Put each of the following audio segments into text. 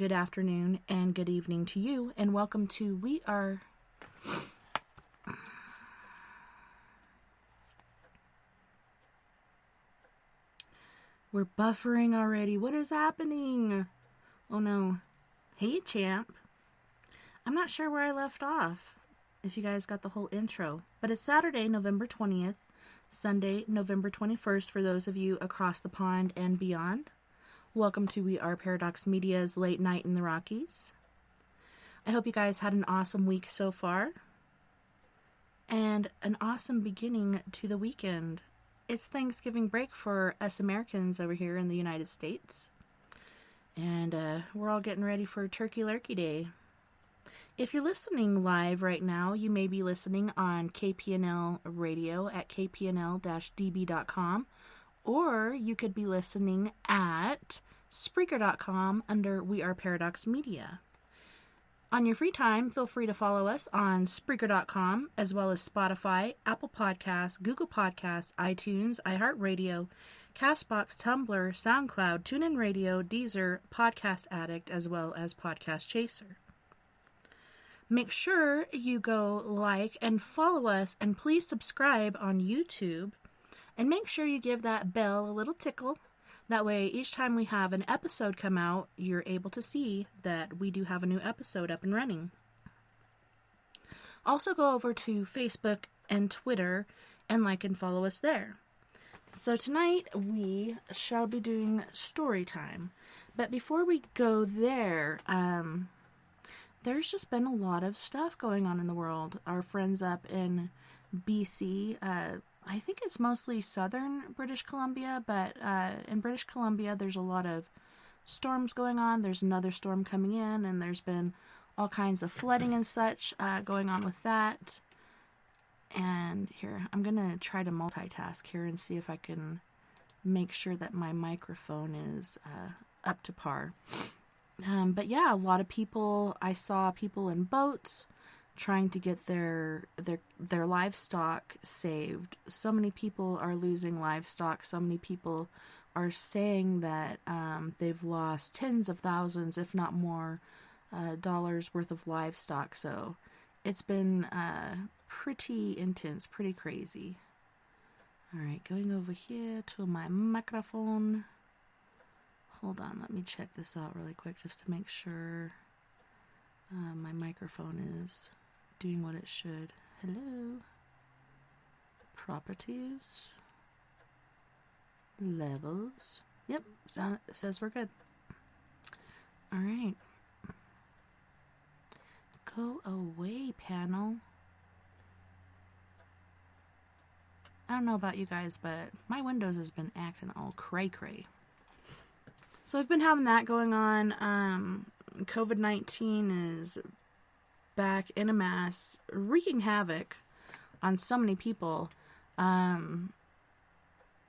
good afternoon, and good evening to you, and welcome to We're buffering already. What is happening? Oh no. Hey, champ. I'm not sure where I left off, if you guys got the whole intro, but it's Saturday, November 20th, Sunday, November 21st for those of you across the pond and beyond. Welcome to We Are Paradox Media's Late Night in the Rockies. I hope you guys had an awesome week so far, and an awesome beginning to the weekend. It's Thanksgiving break for us Americans over here in the United States, and we're all getting ready for Turkey Lurkey Day. If you're listening live right now, you may be listening on KPNL Radio at kpnl-db.com, or you could be listening at Spreaker.com under We Are Paradox Media. On your free time, feel free to follow us on Spreaker.com, as well as Spotify, Apple Podcasts, Google Podcasts, iTunes, iHeartRadio, CastBox, Tumblr, SoundCloud, TuneIn Radio, Deezer, Podcast Addict, as well as Podcast Chaser. Make sure you go like and follow us, and please subscribe on YouTube. And make sure you give that bell a little tickle. That way, each time we have an episode come out, you're able to see that we do have a new episode up and running. Also, go over to Facebook and Twitter and like and follow us there. So tonight, we shall be doing story time. But before we go there, there's just been a lot of stuff going on in the world. Our friends up in BC, I think it's mostly southern British Columbia, but in British Columbia, there's a lot of storms going on. There's another storm coming in, and there's been all kinds of flooding and such going on with that. And here, I'm going to try to multitask here and see if I can make sure that my microphone is up to par. But yeah, a lot of people, I saw people in boats trying to get their livestock saved. So many people are losing livestock. So many people are saying that they've lost tens of thousands, if not more, dollars worth of livestock. So it's been pretty intense, pretty crazy. All right, going over here to my microphone. Hold on, let me check this out really quick just to make sure my microphone is doing what it should. Hello. Properties. Levels. Yep, says we're good. All right. Go away, panel. I don't know about you guys, but my Windows has been acting all cray-cray. So I've been having that going on. COVID-19 is back in a mass, wreaking havoc on so many people.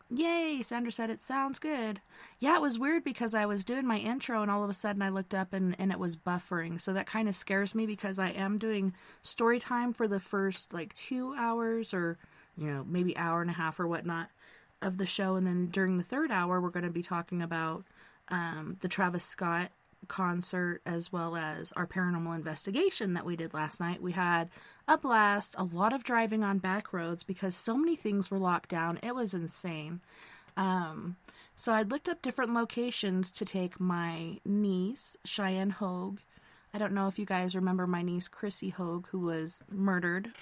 Yay, Sandra said it sounds good. Yeah, it was weird because I was doing my intro and all of a sudden I looked up and it was buffering. So that kind of scares me because I am doing story time for the first 2 hours or, maybe hour and a half or whatnot of the show. And then during the third hour, we're going to be talking about the Travis Scott concert, as well as our paranormal investigation that we did last night. We had a blast, a lot of driving on back roads because so many things were locked down. It was insane. So I looked up different locations to take my niece, Cheyenne Hogue. I don't know if you guys remember my niece, Chrissy Hogue, who was murdered.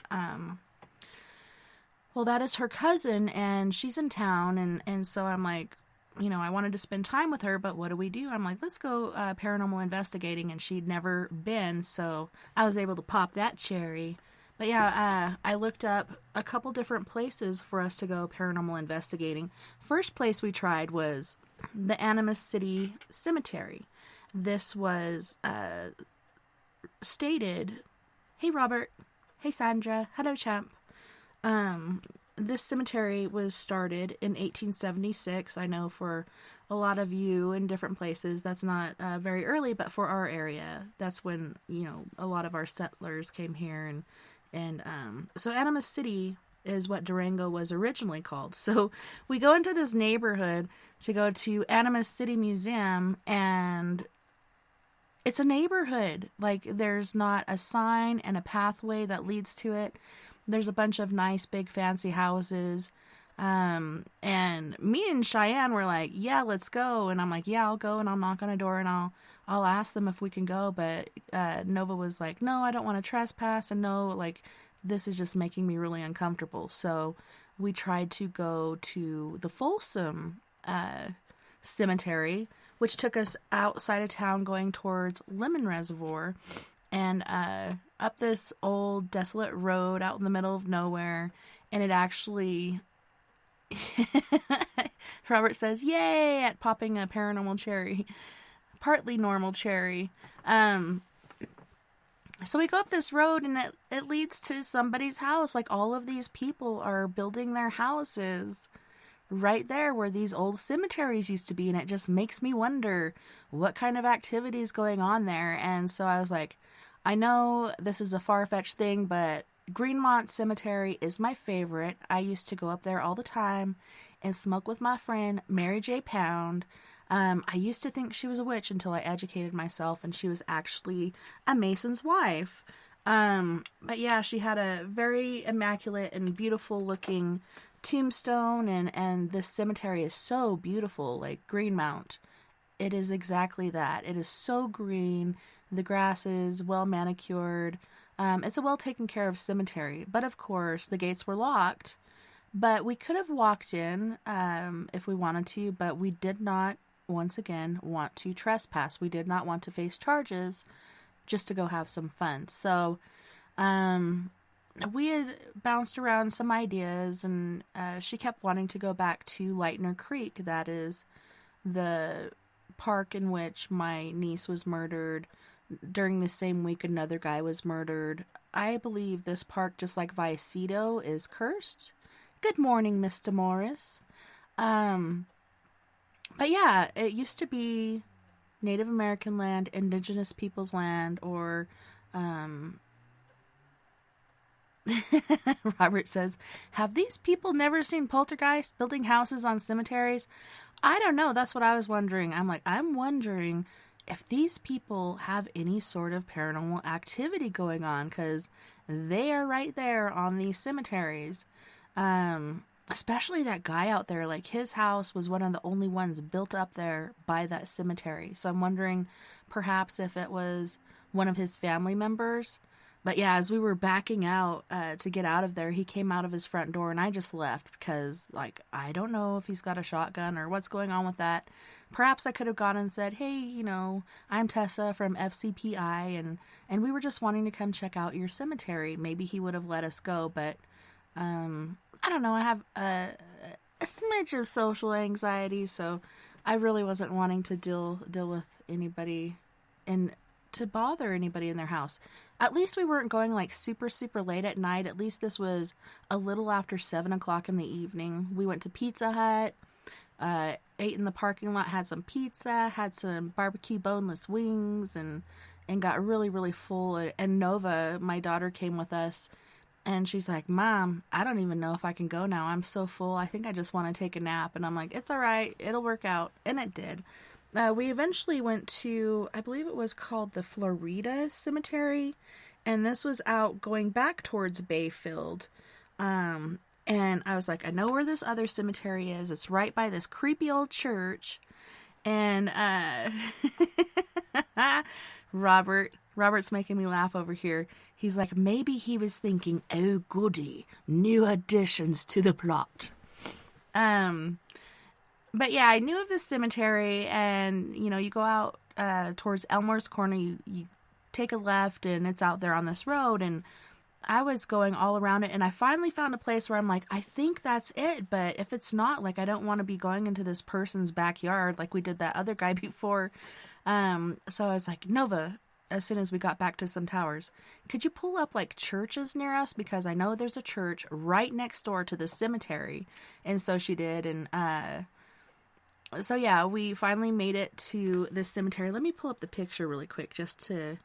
Well, that is her cousin, and she's in town, and so I'm like, I wanted to spend time with her, but what do? I'm like, let's go paranormal investigating, and she'd never been, so I was able to pop that cherry. But yeah, I looked up a couple different places for us to go paranormal investigating. First place we tried was the Animas City Cemetery. This was stated, hey Robert, hey Sandra, hello champ. This cemetery was started in 1876. I know for a lot of you in different places, that's not very early, but for our area, that's when, a lot of our settlers came here. And so Animas City is what Durango was originally called. So we go into this neighborhood to go to Animas City Museum, and it's a neighborhood. Like, there's not a sign and a pathway that leads to it. There's a bunch of nice, big, fancy houses. And me and Cheyenne were like, yeah, let's go. And I'm like, yeah, I'll go and I'll knock on a door and I'll ask them if we can go. But Nova was like, no, I don't want to trespass. And no, like, this is just making me really uncomfortable. So we tried to go to the Folsom Cemetery, which took us outside of town going towards Lemon Reservoir and up this old desolate road out in the middle of nowhere. And it actually, Robert says, yay, at popping a paranormal cherry, partly normal cherry. So we go up this road and it leads to somebody's house. Like, all of these people are building their houses right there where these old cemeteries used to be. And it just makes me wonder what kind of activity is going on there. And so I was like, I know this is a far-fetched thing, but Greenmont Cemetery is my favorite. I used to go up there all the time and smoke with my friend Mary J. Pound. I used to think she was a witch until I educated myself, and she was actually a Mason's wife. But yeah, she had a very immaculate and beautiful looking tombstone, and this cemetery is so beautiful, like Greenmount. It is exactly that. It is so green. The grass is well manicured. It's a well taken care of cemetery. But of course, the gates were locked. But we could have walked in if we wanted to, but we did not, once again, want to trespass. We did not want to face charges just to go have some fun. So we had bounced around some ideas, and she kept wanting to go back to Lightner Creek. That is the park in which my niece was murdered. During the same week, another guy was murdered. I believe this park, just like Vicedo, is cursed. Good morning, Mr. Morris. But yeah, it used to be Native American land, Indigenous people's land, or Robert says, have these people never seen poltergeists building houses on cemeteries? I don't know. That's what I was wondering. I'm wondering if these people have any sort of paranormal activity going on, because they are right there on these cemeteries. Especially that guy out there, like, his house was one of the only ones built up there by that cemetery. So I'm wondering perhaps if it was one of his family members. But yeah, as we were backing out to get out of there, he came out of his front door, and I just left because, like, I don't know if he's got a shotgun or what's going on with that. Perhaps I could have gone and said, hey, you know, I'm Tessa from FCPI, and we were just wanting to come check out your cemetery. Maybe he would have let us go, but I don't know. I have a smidge of social anxiety, so I really wasn't wanting to deal with anybody and to bother anybody in their house. At least we weren't going like super, super late at night. At least this was a little after 7 o'clock in the evening. We went to Pizza Hut, ate in the parking lot, had some pizza, had some barbecue boneless wings, and got really, really full. And Nova, my daughter, came with us. And she's like, Mom, I don't even know if I can go now. I'm so full. I think I just want to take a nap. And I'm like, it's all right. It'll work out. And it did. We eventually went to, I believe it was called the Florida Cemetery. And this was out going back towards Bayfield. And I was like, I know where this other cemetery is. It's right by this creepy old church. And Robert's making me laugh over here. He's like, maybe he was thinking, oh goody, new additions to the plot. But yeah, I knew of this cemetery, and you know, you go out towards Elmore's Corner, you take a left, and it's out there on this road, and I was going all around it, and I finally found a place where I'm like, I think that's it, but if it's not, like, I don't want to be going into this person's backyard like we did that other guy before. So I was like, Nova, as soon as we got back to some towers, could you pull up like churches near us? Because I know there's a church right next door to the cemetery. And so she did. And, so yeah, we finally made it to this cemetery. Let me pull up the picture really quick just to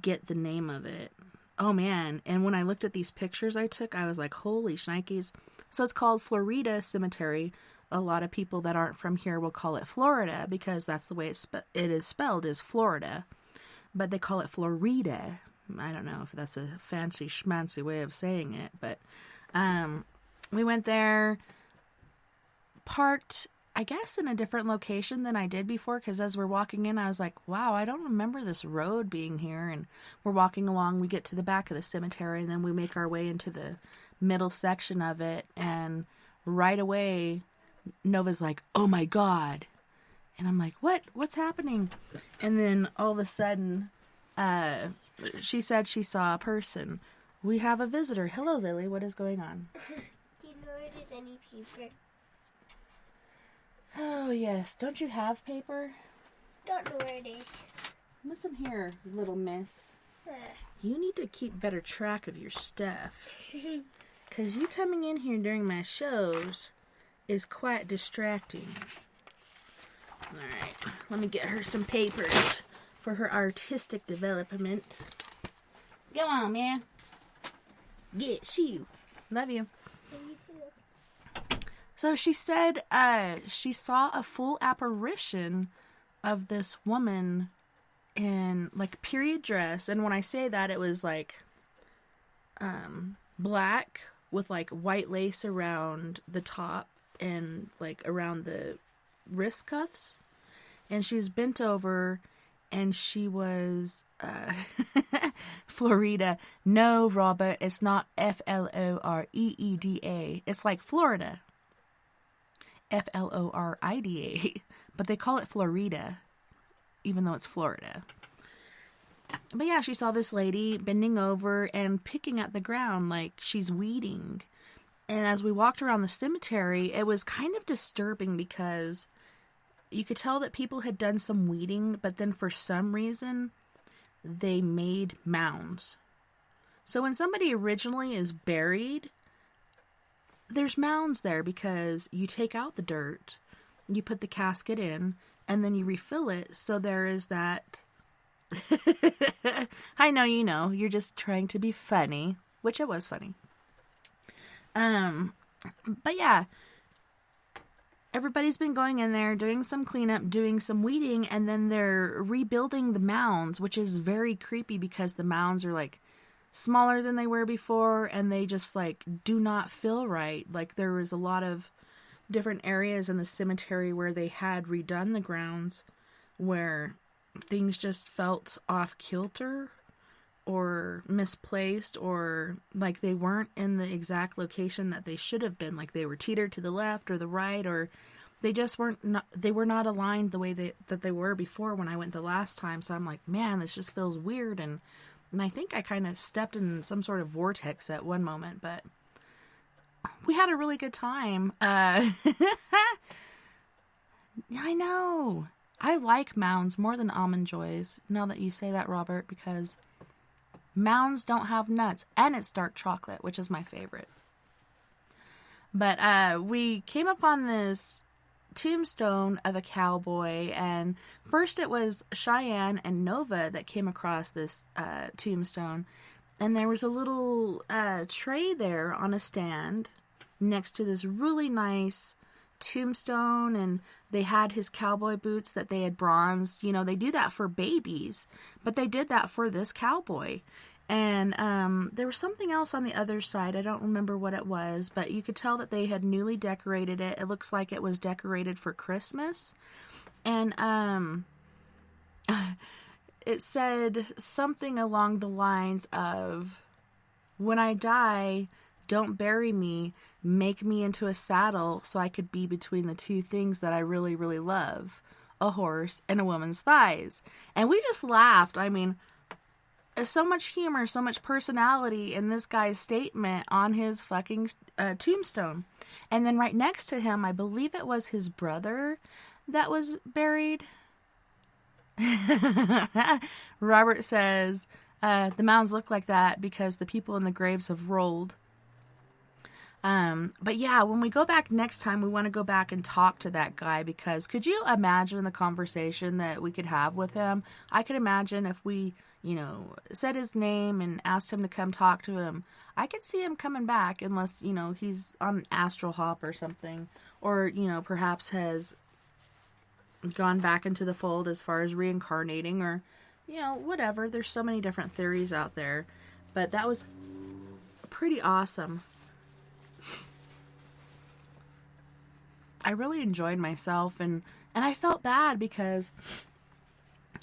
get the name of it. Oh man. And when I looked at these pictures I took, I was like, holy shnikes. So it's called Florida Cemetery. A lot of people that aren't from here will call it Florida because that's the way it is spelled, is Florida. but they call it Florida. I don't know if that's a fancy schmancy way of saying it, but we went there, parked, I guess, in a different location than I did before, because as we're walking in, I was like, wow, I don't remember this road being here. And we're walking along, we get to the back of the cemetery, and then we make our way into the middle section of it, and right away, Nova's like, oh my God. And I'm like, what's happening? And then all of a sudden, she said she saw a person. We have a visitor. Hello, Lily. What is going on? Do you know if there's any paper? Oh, yes. Don't you have paper? Don't know where it is. Listen here, little miss. You need to keep better track of your stuff. Because you coming in here during my shows is quite distracting. Alright, let me get her some papers for her artistic development. Go on, man. Get you. Love you. So she said she saw a full apparition of this woman in like period dress. And when I say that, it was like black with like white lace around the top and like around the wrist cuffs. And she was bent over and she was Florida. No, Robert, it's not Floreda. It's like Florida. Florida. But they call it Florida, even though it's Florida. But yeah, she saw this lady bending over and picking at the ground like she's weeding. And as we walked around the cemetery, it was kind of disturbing because you could tell that people had done some weeding, but then for some reason, they made mounds. So when somebody originally is buried, there's mounds there because you take out the dirt, you put the casket in, and then you refill it. So there is that. I know, you know, you're just trying to be funny, which it was funny. But yeah, everybody's been going in there, doing some cleanup, doing some weeding, and then they're rebuilding the mounds, which is very creepy because the mounds are like smaller than they were before, and they just like do not feel right. Like there was a lot of different areas in the cemetery where they had redone the grounds where things just felt off kilter or misplaced, or like they weren't in the exact location that they should have been. Like they were teetered to the left or the right, or they just they were not aligned the way that they were before when I went the last time. So I'm like, man, this just feels weird. And I think I kind of stepped in some sort of vortex at one moment, but we had a really good time. I know. I like mounds more than almond joys, now that you say that, Robert, because mounds don't have nuts, and it's dark chocolate, which is my favorite. But we came upon this tombstone of a cowboy, and first it was Cheyenne and Nova that came across this tombstone, and there was a little tray there on a stand next to this really nice tombstone, and they had his cowboy boots that they had bronzed. You know, they do that for babies, but they did that for this cowboy. And there was something else on the other side. I don't remember what it was, but you could tell that they had newly decorated it. It looks like it was decorated for Christmas. And it said something along the lines of, when I die, don't bury me, make me into a saddle so I could be between the two things that I really, really love, a horse and a woman's thighs. And we just laughed. I mean, there's so much humor, so much personality in this guy's statement on his fucking tombstone. And then right next to him, I believe it was his brother that was buried. Robert says, the mounds look like that because the people in the graves have rolled. But yeah, when we go back next time, we want to go back and talk to that guy, because could you imagine the conversation that we could have with him? I could imagine if we, you know, said his name and asked him to come talk to him. I could see him coming back, unless, you know, he's on an astral hop or something, or, you know, perhaps has gone back into the fold as far as reincarnating, or, whatever. There's so many different theories out there. But that was pretty awesome. I really enjoyed myself, and I felt bad because,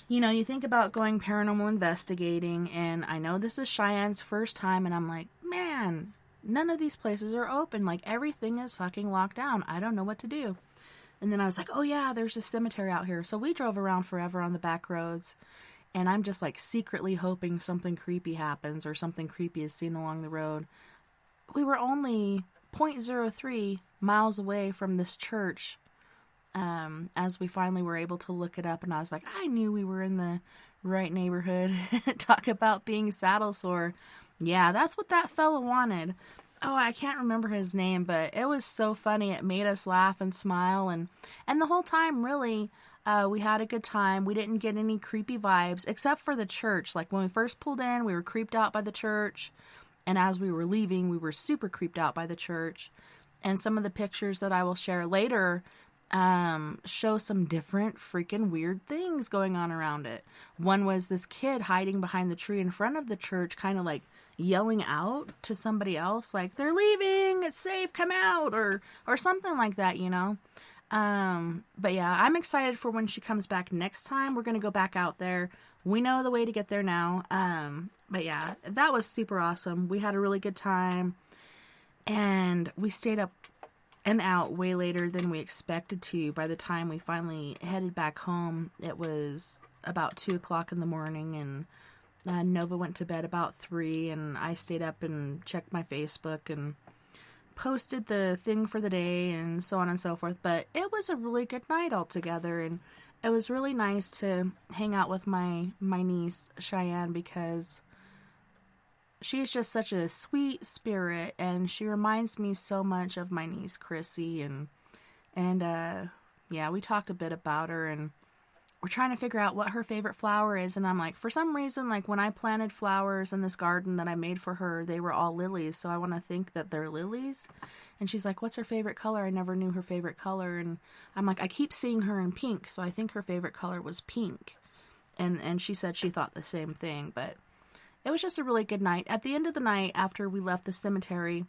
you think about going paranormal investigating, and I know this is Cheyenne's first time, and I'm like, man, none of these places are open. Like, everything is fucking locked down. I don't know what to do. And then I was like, oh yeah, there's a cemetery out here. So we drove around forever on the back roads, and I'm just like secretly hoping something creepy happens or something creepy is seen along the road. We were only 0.03 miles away from this church, as we finally were able to look it up, and I was like, I knew we were in the right neighborhood. Talk about being saddle sore. Yeah, that's what that fella wanted. Oh, I can't remember his name, but it was so funny. It made us laugh and smile, and the whole time, really, we had a good time. We didn't get any creepy vibes, except for the church. Like, when we first pulled in, we were creeped out by the church, and as we were leaving, we were super creeped out by the church. And some of the pictures that I will share later show some different freaking weird things going on around it. One was this kid hiding behind the tree in front of the church, kind of like yelling out to somebody else, like, they're leaving, it's safe, come out, or something like that, But yeah, I'm excited for when she comes back next time. We're going to go back out there. We know the way to get there now. But yeah, that was super awesome. We had a really good time, and we stayed up and out way later than we expected to. By the time we finally headed back home, it was about 2 o'clock in the morning, and Nova went to bed about 3, and I stayed up and checked my Facebook and posted the thing for the day and so on and so forth. But it was a really good night altogether, and it was really nice to hang out with my niece Cheyenne, because she's just such a sweet spirit, and she reminds me so much of my niece Chrissy, and yeah, we talked a bit about her, and we're trying to figure out what her favorite flower is. And I'm like, for some reason, like, when I planted flowers in this garden that I made for her, they were all lilies, so I want to think that they're lilies. And she's like, what's her favorite color? I never knew her favorite color. And I'm like, I keep seeing her in pink, so I think her favorite color was pink. And she said she thought the same thing. But it was just a really good night. At the end of the night, after we left the cemetery,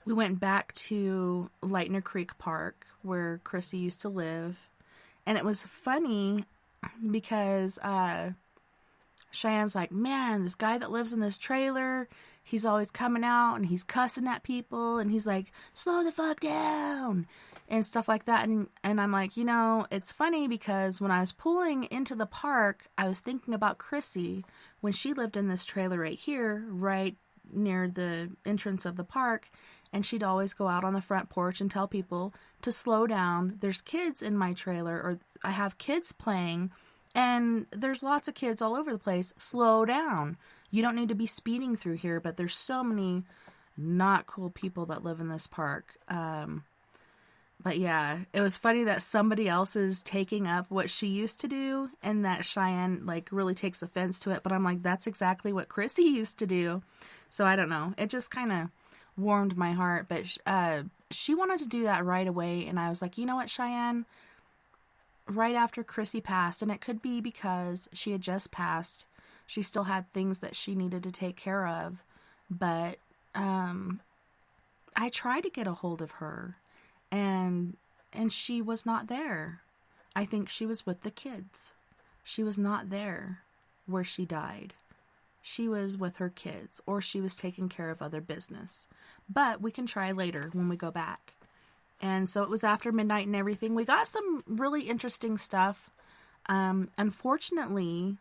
we went back to Lightner Creek Park, where Chrissy used to live. And it was funny because Cheyenne's like, man, this guy that lives in this trailer, he's always coming out and he's cussing at people, and he's like, slow the fuck down, and stuff like that. And I'm like, it's funny because when I was pulling into the park, I was thinking about Chrissy when she lived in this trailer right here, right near the entrance of the park. And she'd always go out on the front porch and tell people to slow down. There's kids in my trailer, or I have kids playing, and there's lots of kids all over the place. Slow down. You don't need to be speeding through here, but there's so many not cool people that live in this park. But yeah, it was funny that somebody else is taking up what she used to do, and that Cheyenne, like, really takes offense to it. But I'm like, that's exactly what Chrissy used to do. So I don't know. It just kind of warmed my heart. But she wanted to do that right away, and I was like, you know what, Cheyenne? Right after Chrissy passed, and it could be because she had just passed, she still had things that she needed to take care of. But I tried to get a hold of her, and she was not there. I think she was with the kids. She was not there where she died. She was with her kids, or she was taking care of other business. But we can try later when we go back. And so it was after midnight and everything. We got some really interesting stuff. Unfortunately,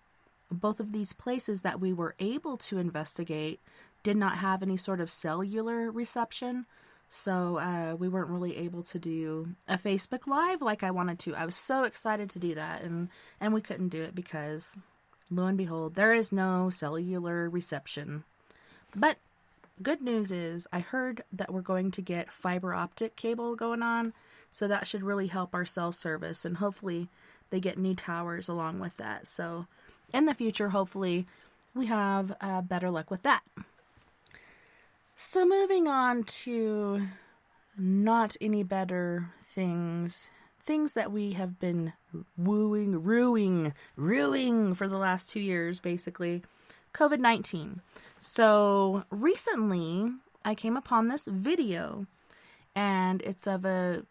both of these places that we were able to investigate did not have any sort of cellular reception. So we weren't really able to do a Facebook Live like I wanted to. I was so excited to do that, and we couldn't do it because, lo and behold, there is no cellular reception. But good news is I heard that we're going to get fiber optic cable going on, so that should really help our cell service, and hopefully they get new towers along with that. So in the future, hopefully we have better luck with that. So moving on to not any better things that we have been ruining for the last 2 years, basically. COVID-19. So recently, I came upon this video, and it's of a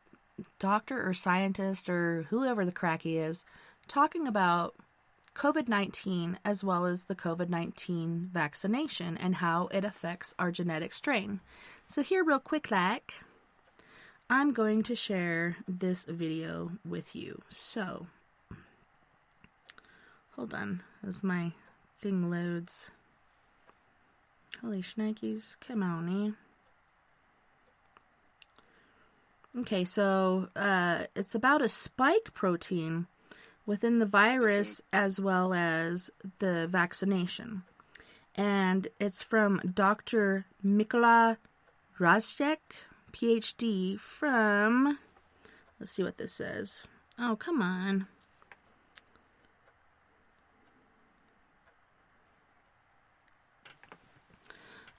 doctor or scientist or whoever the crack he is, talking about COVID-19 as well as the COVID-19 vaccination and how it affects our genetic strain. So here real quick, I'm going to share this video with you. So, hold on as my thing loads. Holy shnikes, come on, Okay, so it's about a spike protein within the virus as well as the vaccination. And it's from Dr. Mikola Razcek, PhD from, let's see what this says. Oh, come on.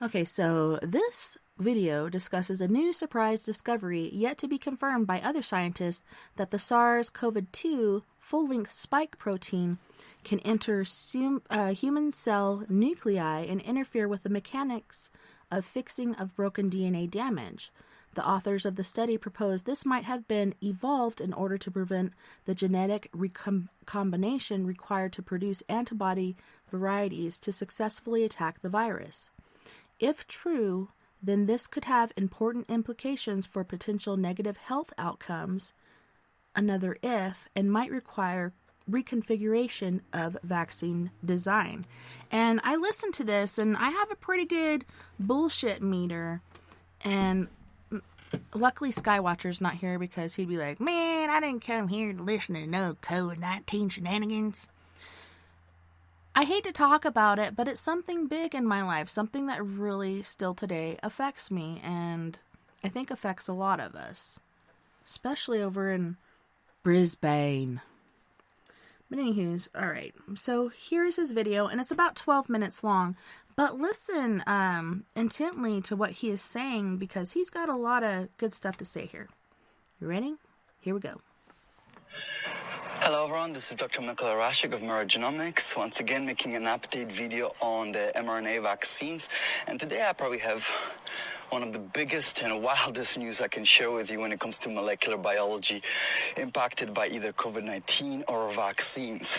Okay, so this video discusses a new surprise discovery yet to be confirmed by other scientists that the SARS-CoV-2 full-length spike protein can enter human cell nuclei and interfere with the mechanics of fixing of broken DNA damage. The authors of the study proposed this might have been evolved in order to prevent the genetic recombination required to produce antibody varieties to successfully attack the virus. If true, then this could have important implications for potential negative health outcomes, another if, and might require reconfiguration of vaccine design. And I listened to this, and I have a pretty good bullshit meter, and luckily Skywatcher's not here because he'd be like, man, I didn't come here to listen to no COVID-19 shenanigans. I hate to talk about it, but it's something big in my life, something that really still today affects me, and I think affects a lot of us, especially over in Brisbane. But anywho's, alright, so here's his video, and it's about 12 minutes long, but listen intently to what he is saying, because he's got a lot of good stuff to say here. You ready? Here we go. Hello everyone, this is Dr. Mikola Razcek of Genomics, once again making an update video on the mRNA vaccines. And today I probably have one of the biggest and wildest news I can share with you when it comes to molecular biology impacted by either COVID-19 or vaccines.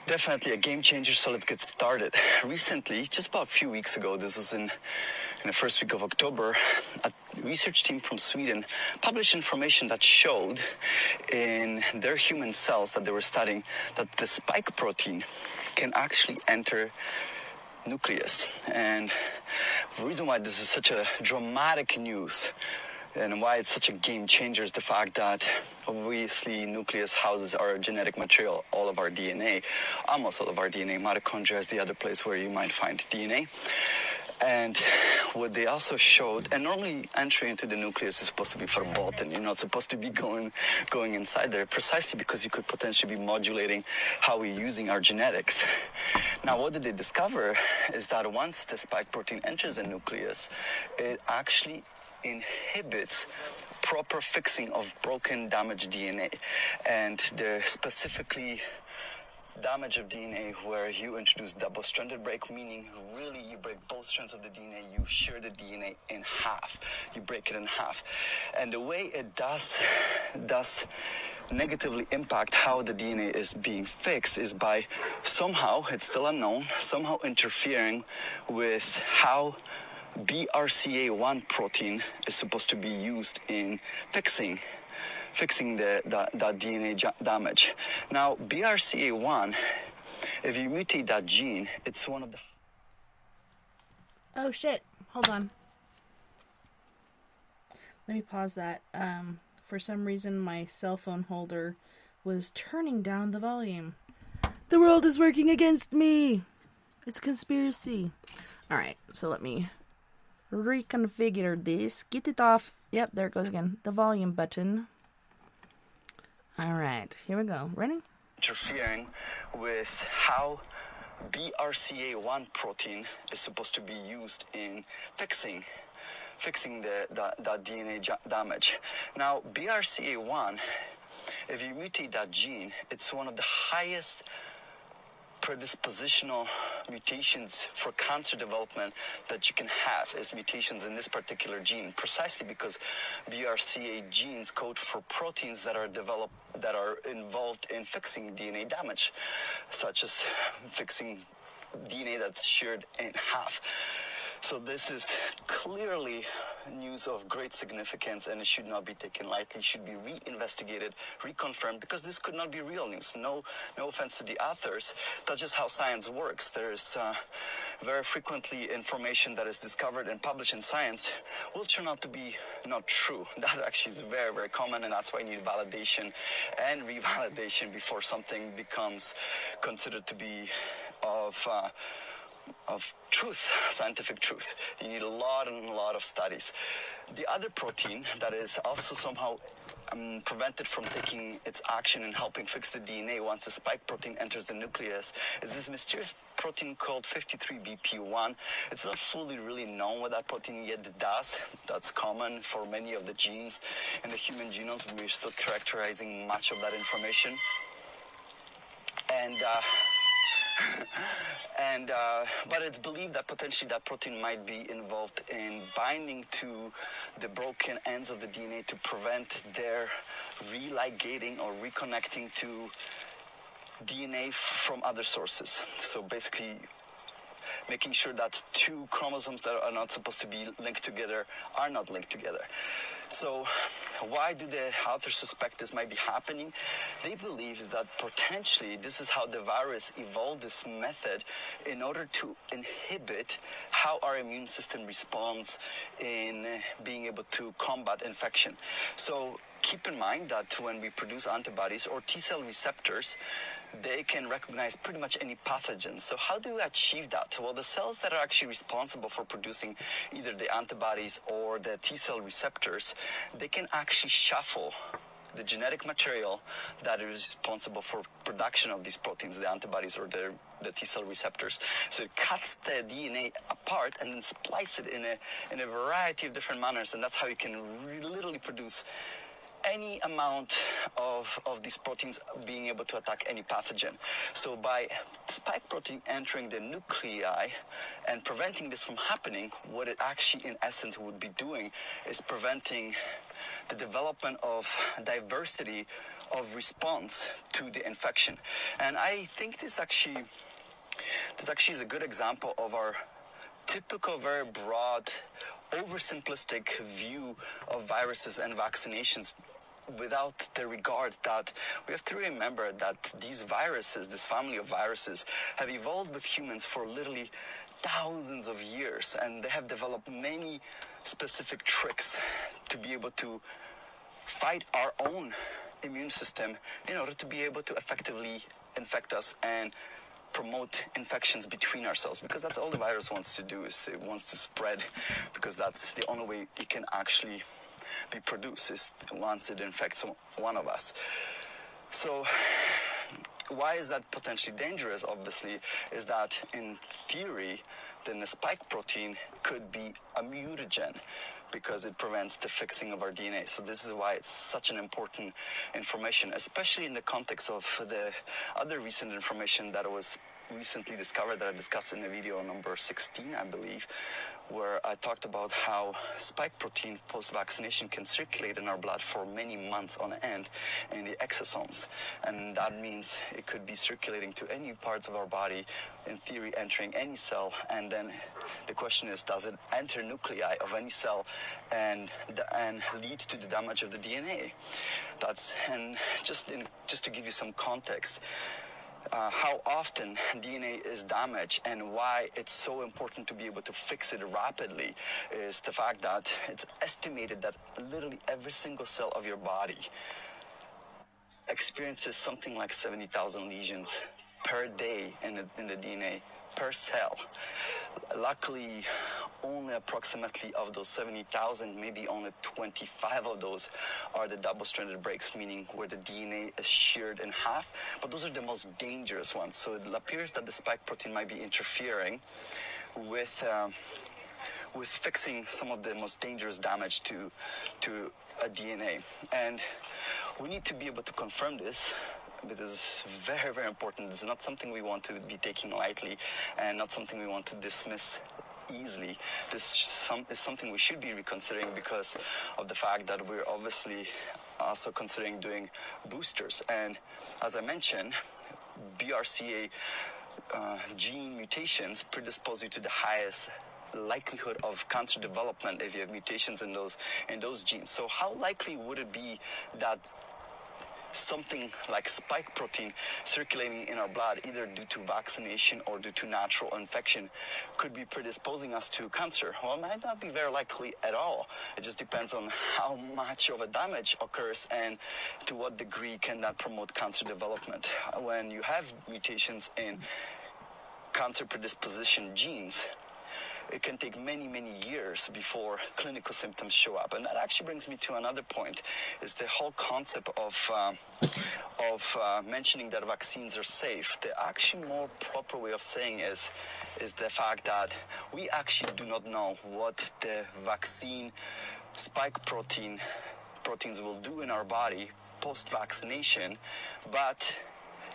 Definitely a game changer, so let's get started. Recently, just about a few weeks ago, this was in the first week of October, a research team from Sweden published information that showed in their human cells that they were studying that the spike protein can actually enter nucleus. And the reason why this is such a dramatic news and why it's such a game changer is the fact that obviously nucleus houses our genetic material, all of our DNA, almost all of our DNA. Mitochondria is the other place where you might find DNA. And what they also showed, and normally entry into the nucleus is supposed to be verboten. You're not supposed to be going inside there, precisely because you could potentially be modulating how we're using our genetics. Now, what did they discover is that once the spike protein enters the nucleus, it actually inhibits proper fixing of broken, damaged DNA. And they're specifically damage of DNA where you introduce double-stranded break, meaning really you break both strands of the DNA, you shear the DNA in half, you break it in half. And the way it does negatively impact how the DNA is being fixed is by somehow, it's still unknown, somehow interfering with how BRCA1 protein is supposed to be used in fixing the DNA damage. Now, BRCA1, if you mutate that gene, it's one of the... Oh shit, hold on. Let me pause that. For some reason my cell phone holder was turning down the volume. The world is working against me! It's a conspiracy. Alright, so let me reconfigure this. Get it off. Yep, there it goes again. The volume button. Alright, here we go. Ready? Interfering with how BRCA1 protein is supposed to be used in fixing the DNA damage. Now, BRCA1 if you mutate that gene, it's one of the highest predispositional mutations for cancer development that you can have is mutations in this particular gene, precisely because BRCA genes code for proteins that are involved in fixing DNA damage, such as fixing DNA that's sheared in half. So this is clearly news of great significance, and it should not be taken lightly. It should be re-investigated, reconfirmed, because this could not be real news. No offense to the authors. That's just how science works. There's very frequently information that is discovered and published in science will turn out to be not true. That actually is very, very common, and that's why you need validation and revalidation before something becomes considered to be of truth, scientific truth. You need a lot of studies. The other protein that is also somehow prevented from taking its action and helping fix the DNA once the spike protein enters the nucleus is this mysterious protein called 53BP1. It's not fully really known what that protein yet does. That's common for many of the genes in the human genomes. We're still characterizing much of that information. But it's believed that potentially that protein might be involved in binding to the broken ends of the DNA to prevent their religating or reconnecting to DNA from other sources. So basically making sure that two chromosomes that are not supposed to be linked together are not linked together. So why do the authors suspect this might be happening? They believe that potentially this is how the virus evolved this method in order to inhibit how our immune system responds in being able to combat infection. So keep in mind that when we produce antibodies or T-cell receptors, they can recognize pretty much any pathogen. So how do we achieve that? Well, the cells that are actually responsible for producing either the antibodies or the T-cell receptors, they can actually shuffle the genetic material that is responsible for production of these proteins, the antibodies or the T-cell receptors. So it cuts the DNA apart and then splice it in a variety of different manners, and that's how you can literally produce any amount of these proteins being able to attack any pathogen. So by spike protein entering the nuclei and preventing this from happening, what it actually in essence would be doing is preventing the development of diversity of response to the infection. And I think this actually is a good example of our typical, very broad, oversimplistic view of viruses and vaccinations, without the regard that we have to remember that these viruses, this family of viruses, have evolved with humans for literally thousands of years, and they have developed many specific tricks to be able to fight our own immune system in order to be able to effectively infect us and promote infections between ourselves, because that's all the virus wants to do, is it wants to spread, because that's the only way it can actually be produced, is once it infects one of us. So why is that potentially dangerous? Obviously, is that in theory, then the spike protein could be a mutagen, because it prevents the fixing of our DNA. So this is why it's such an important information, especially in the context of the other recent information that was recently discovered that I discussed in the video number 16, I believe, where I talked about how spike protein post-vaccination can circulate in our blood for many months on end in the exosomes. And that means it could be circulating to any parts of our body, in theory entering any cell, and then the question is, does it enter nuclei of any cell and lead to the damage of the DNA? Just to give you some context, how often DNA is damaged and why it's so important to be able to fix it rapidly is the fact that it's estimated that literally every single cell of your body experiences something like 70,000 lesions per day in the DNA, per cell. Luckily, only approximately of those 70,000, maybe only 25 of those are the double-stranded breaks, meaning where the DNA is sheared in half. But those are the most dangerous ones. So it appears that the spike protein might be interfering with fixing some of the most dangerous damage to a DNA. And we need to be able to confirm this. It is very, very important. It's not something we want to be taking lightly and not something we want to dismiss easily. This is something we should be reconsidering because of the fact that we're obviously also considering doing boosters. And as I mentioned, BRCA gene mutations predispose you to the highest likelihood of cancer development if you have mutations in those genes. So how likely would it be that something like spike protein circulating in our blood, either due to vaccination or due to natural infection, could be predisposing us to cancer? Well, it might not be very likely at all. It just depends on how much of a damage occurs and to what degree can that promote cancer development. When you have mutations in cancer predisposition genes, it can take many, many years before clinical symptoms show up. And that actually brings me to another point, is the whole concept of mentioning that vaccines are safe. The actually more proper way of saying is the fact that we actually do not know what the vaccine spike proteins will do in our body post-vaccination, but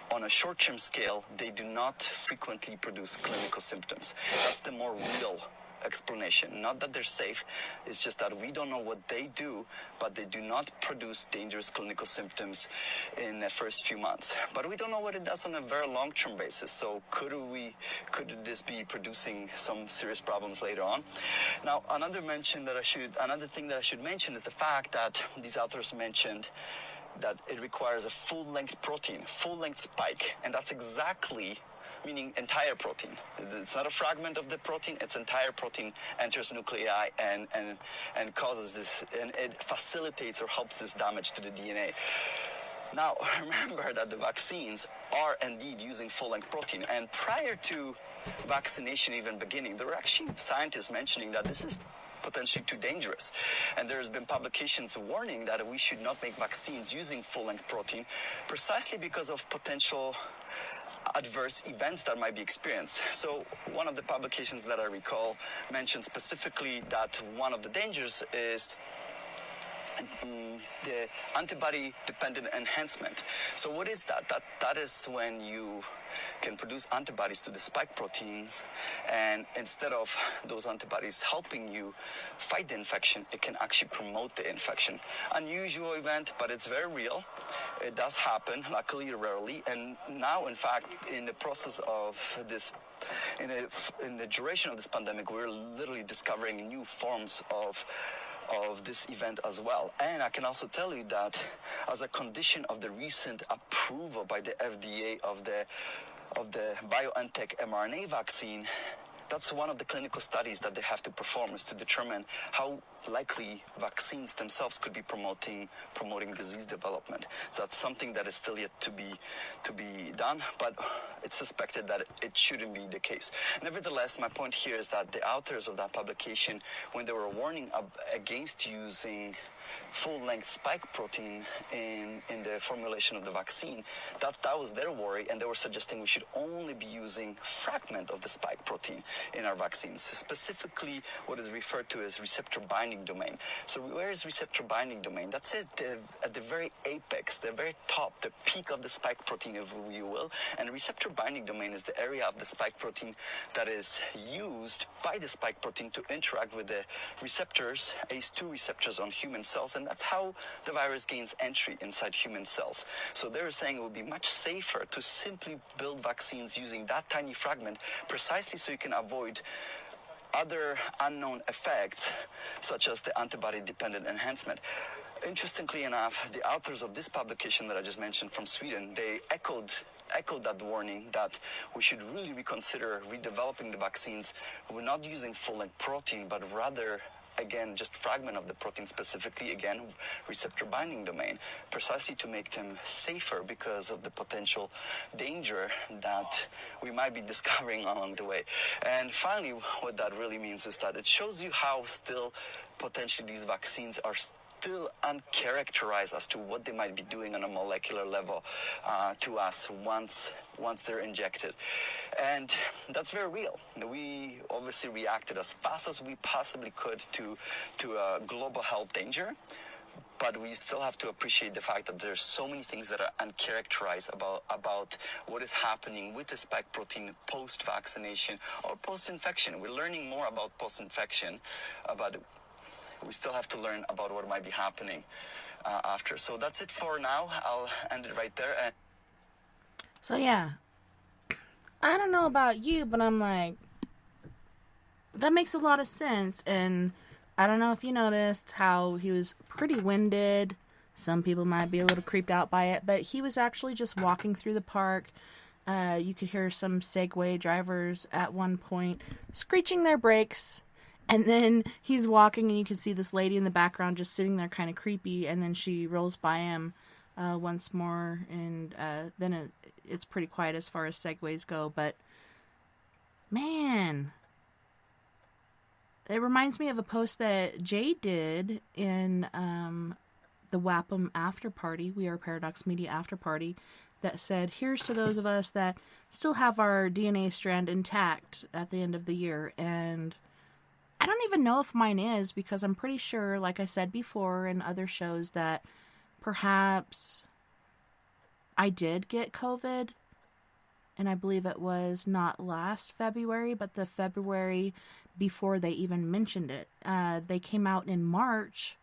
on a short-term scale, they do not frequently produce clinical symptoms. That's the more real explanation. Not that they're safe, it's just that we don't know what they do, but they do not produce dangerous clinical symptoms in the first few months. But we don't know what it does on a very long-term basis. So could this be producing some serious problems later on? Now, another thing that I should mention is the fact that these authors mentioned that it requires a full-length protein, full-length spike, and that's exactly, meaning entire protein. It's not a fragment of the protein, it's entire protein enters nuclei and causes this, and it facilitates or helps this damage to the DNA. Now, remember that the vaccines are indeed using full-length protein, and prior to vaccination even beginning, there were actually scientists mentioning that this is potentially too dangerous. And there's been publications warning that we should not make vaccines using full-length protein precisely because of potential adverse events that might be experienced. So one of the publications that I recall mentioned specifically that one of the dangers is the antibody-dependent enhancement. So what is that? That is when you can produce antibodies to the spike proteins, and instead of those antibodies helping you fight the infection, it can actually promote the infection. Unusual event, but it's very real. It does happen, luckily rarely, and now, in fact, in the process of this, in the duration of this pandemic, we're literally discovering new forms of this event as well. And I can also tell you that as a condition of the recent approval by the FDA of the BioNTech mRNA vaccine, that's one of the clinical studies that they have to perform, is to determine how likely vaccines themselves could be promoting disease development. So that's something that is still yet to be done, but it's suspected that it shouldn't be the case. Nevertheless, my point here is that the authors of that publication, when they were warning against using full-length spike protein in the formulation of the vaccine, that was their worry, and they were suggesting we should only be using fragment of the spike protein in our vaccines, specifically what is referred to as receptor binding domain. So where is receptor binding domain? That's it, at the very apex, the very top, the peak of the spike protein, if you will. And receptor binding domain is the area of the spike protein that is used by the spike protein to interact with the receptors, ACE2 receptors on human cells, and that's how the virus gains entry inside human cells. So they're saying it would be much safer to simply build vaccines using that tiny fragment, precisely so you can avoid other unknown effects, such as the antibody-dependent enhancement. Interestingly enough, the authors of this publication that I just mentioned from Sweden, they echoed that warning that we should really reconsider redeveloping the vaccines. We're not using full-length protein, but rather, again, just fragment of the protein, specifically, again, receptor binding domain, precisely to make them safer because of the potential danger that we might be discovering along the way. And finally, what that really means is that it shows you how still potentially these vaccines are still uncharacterized as to what they might be doing on a molecular level to us once they're injected. And that's very real. We obviously reacted as fast as we possibly could to a global health danger. but we still have to appreciate the fact that there's so many things that are uncharacterized about what is happening with the spike protein post-vaccination or post-infection. We're learning more about post-infection, but we still have to learn about what might be happening after. So that's it for now. I'll end it right there. And So yeah, I don't know about you, but I'm like, that makes a lot of sense. And I don't know if you noticed how he was pretty winded. Some people might be a little creeped out by it, but he was actually just walking through the park. You could hear some Segway drivers at one point screeching their brakes. And then he's walking and you can see this lady in the background just sitting there kind of creepy. And then she rolls by him once more. And then it's pretty quiet as far as Segways go. But man, it reminds me of a post that Jay did in the WAPM after party, We Are Paradox Media after party, that said, here's to those of us that still have our DNA strand intact at the end of the year. And I don't even know if mine is, because I'm pretty sure, like I said before in other shows, that perhaps I did get COVID. And I believe it was not last February, but the February before they even mentioned it. They came out in March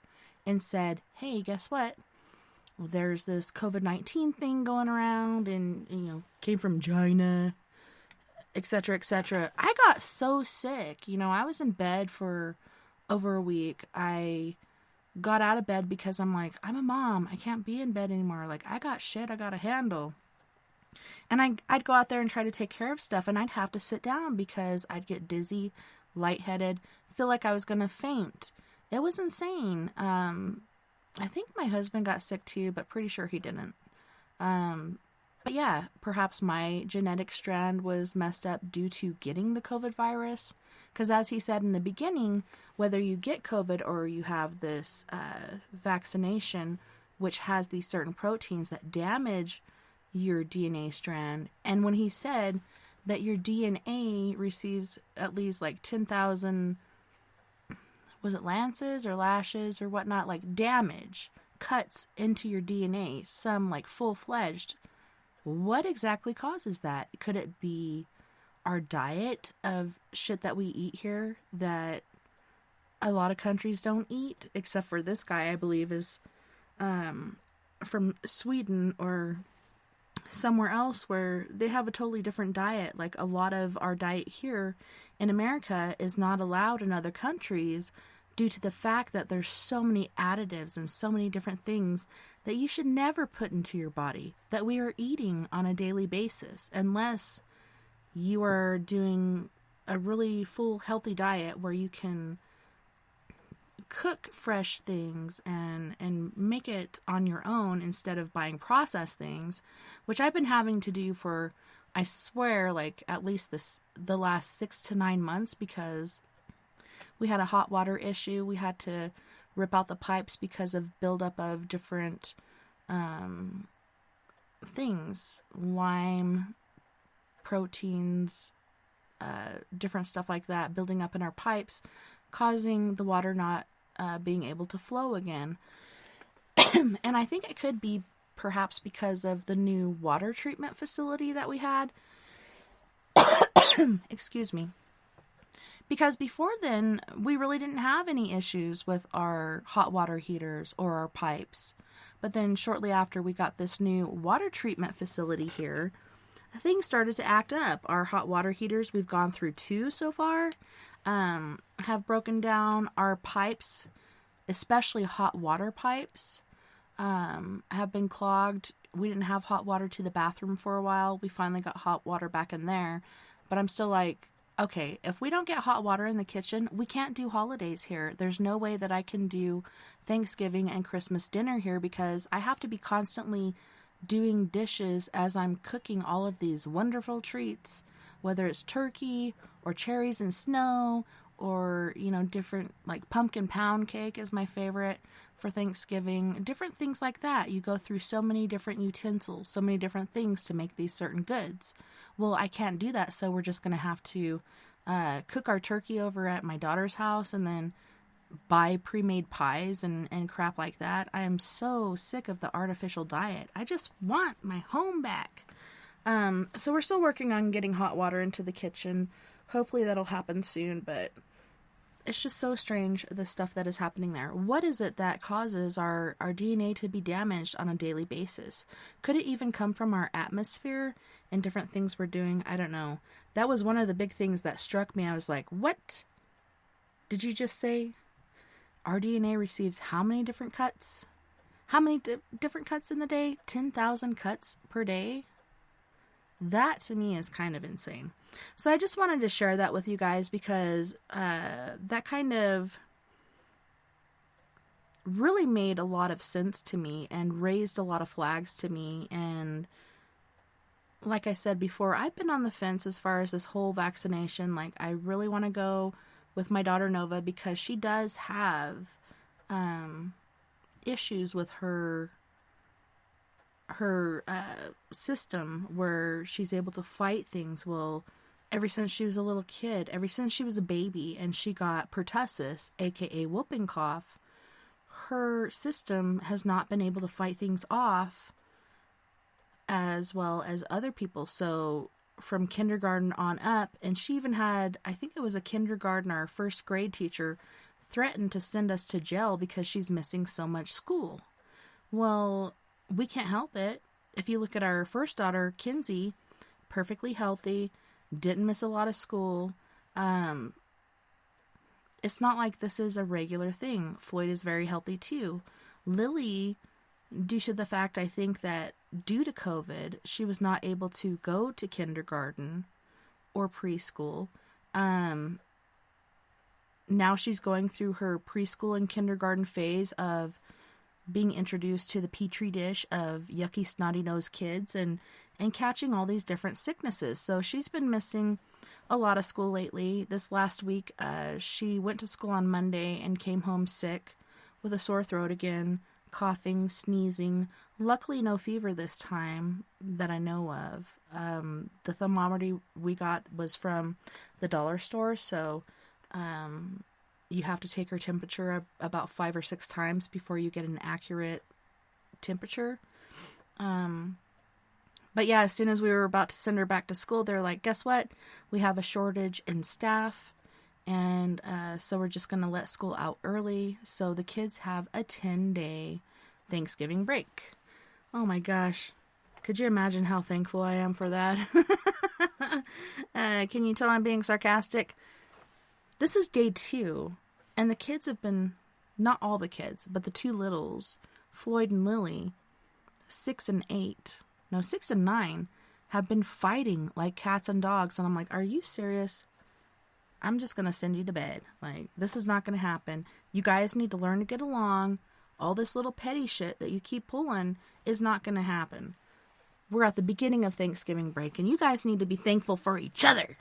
and said, hey, guess what? There's this COVID-19 thing going around and came from China, etc., etc. I got so sick. I was in bed for over a week. I got out of bed because I'm like, I'm a mom. I can't be in bed anymore. Like, I got shit I got to handle. And I'd go out there and try to take care of stuff, and I'd have to sit down because I'd get dizzy, lightheaded, feel like I was going to faint. It was insane. I think my husband got sick too, but pretty sure he didn't. But yeah, perhaps my genetic strand was messed up due to getting the COVID virus. Because as he said in the beginning, whether you get COVID or you have this vaccination, which has these certain proteins that damage your DNA strand. And when he said that your DNA receives at least like 10,000, was it lances or lashes or whatnot, like damage, cuts into your DNA, some like full-fledged. What exactly causes that? Could it be our diet of shit that we eat here that a lot of countries don't eat, except for this guy, I believe, is from Sweden or somewhere else where they have a totally different diet. Like a lot of our diet here in America is not allowed in other countries due to the fact that there's so many additives and so many different things that you should never put into your body that we are eating on a daily basis, unless you are doing a really full healthy diet where you can cook fresh things and make it on your own instead of buying processed things, which I've been having to do for, I swear, like at least the last 6 to 9 months, because we had a hot water issue. We had to rip out the pipes because of buildup of different things, lime, proteins, different stuff like that, building up in our pipes, causing the water not being able to flow again. And I think it could be perhaps because of the new water treatment facility that we had. Excuse me. Because before then, we really didn't have any issues with our hot water heaters or our pipes. But then shortly after we got this new water treatment facility here, things started to act up. Our hot water heaters, we've gone through 2 so far, have broken down. Our pipes, especially hot water pipes, have been clogged. We didn't have hot water to the bathroom for a while. We finally got hot water back in there. But I'm still like, okay, if we don't get hot water in the kitchen, we can't do holidays here. There's no way that I can do Thanksgiving and Christmas dinner here because I have to be constantly doing dishes as I'm cooking all of these wonderful treats, whether it's turkey or cherries and snow or, different, like pumpkin pound cake is my favorite for Thanksgiving, different things like that. You go through so many different utensils, so many different things to make these certain goods. Well, I can't do that, so we're just going to have to cook our turkey over at my daughter's house and then buy pre-made pies and crap like that. I am so sick of the artificial diet. I just want my home back. So we're still working on getting hot water into the kitchen. Hopefully that'll happen soon, but it's just so strange, the stuff that is happening there. What is it that causes our DNA to be damaged on a daily basis? Could it even come from our atmosphere and different things we're doing? I don't know. That was one of the big things that struck me. I was like, what did you just say? Our DNA receives how many different cuts? How many different cuts in the day? 10,000 cuts per day? That to me is kind of insane. So I just wanted to share that with you guys because that kind of really made a lot of sense to me and raised a lot of flags to me. And like I said before, I've been on the fence as far as this whole vaccination. Like, I really want to go with my daughter Nova because she does have issues with her system where she's able to fight things. Well, ever since she was a little kid, ever since she was a baby and she got pertussis, aka whooping cough, her system has not been able to fight things off as well as other people. So from kindergarten on up, and she even had, I think it was a kindergarten or first grade teacher threatened to send us to jail because she's missing so much school. Well, we can't help it. If you look at our first daughter, Kinsey, perfectly healthy, didn't miss a lot of school. It's not like this is a regular thing. Floyd is very healthy too. Lily, due to the fact, I think that due to COVID, she was not able to go to kindergarten or preschool. Now she's going through her preschool and kindergarten phase of being introduced to the petri dish of yucky, snotty-nosed kids and catching all these different sicknesses. So she's been missing a lot of school lately. This last week, she went to school on Monday and came home sick with a sore throat again, coughing, sneezing. Luckily, no fever this time that I know of. The thermometer we got was from the dollar store, so you have to take her temperature about 5 or 6 times before you get an accurate temperature. But yeah, as soon as we were about to send her back to school, they're like, guess what? We have a shortage in staff. And so we're just going to let school out early. So the kids have a 10-day Thanksgiving break. Oh my gosh. Could you imagine how thankful I am for that? Can you tell I'm being sarcastic? This is day 2. And the kids have been, not all the kids, but the 2 littles, Floyd and Lily, 6 and 9, have been fighting like cats and dogs. And I'm like, are you serious? I'm just going to send you to bed. Like, this is not going to happen. You guys need to learn to get along. All this little petty shit that you keep pulling is not going to happen. We're at the beginning of Thanksgiving break, and you guys need to be thankful for each other.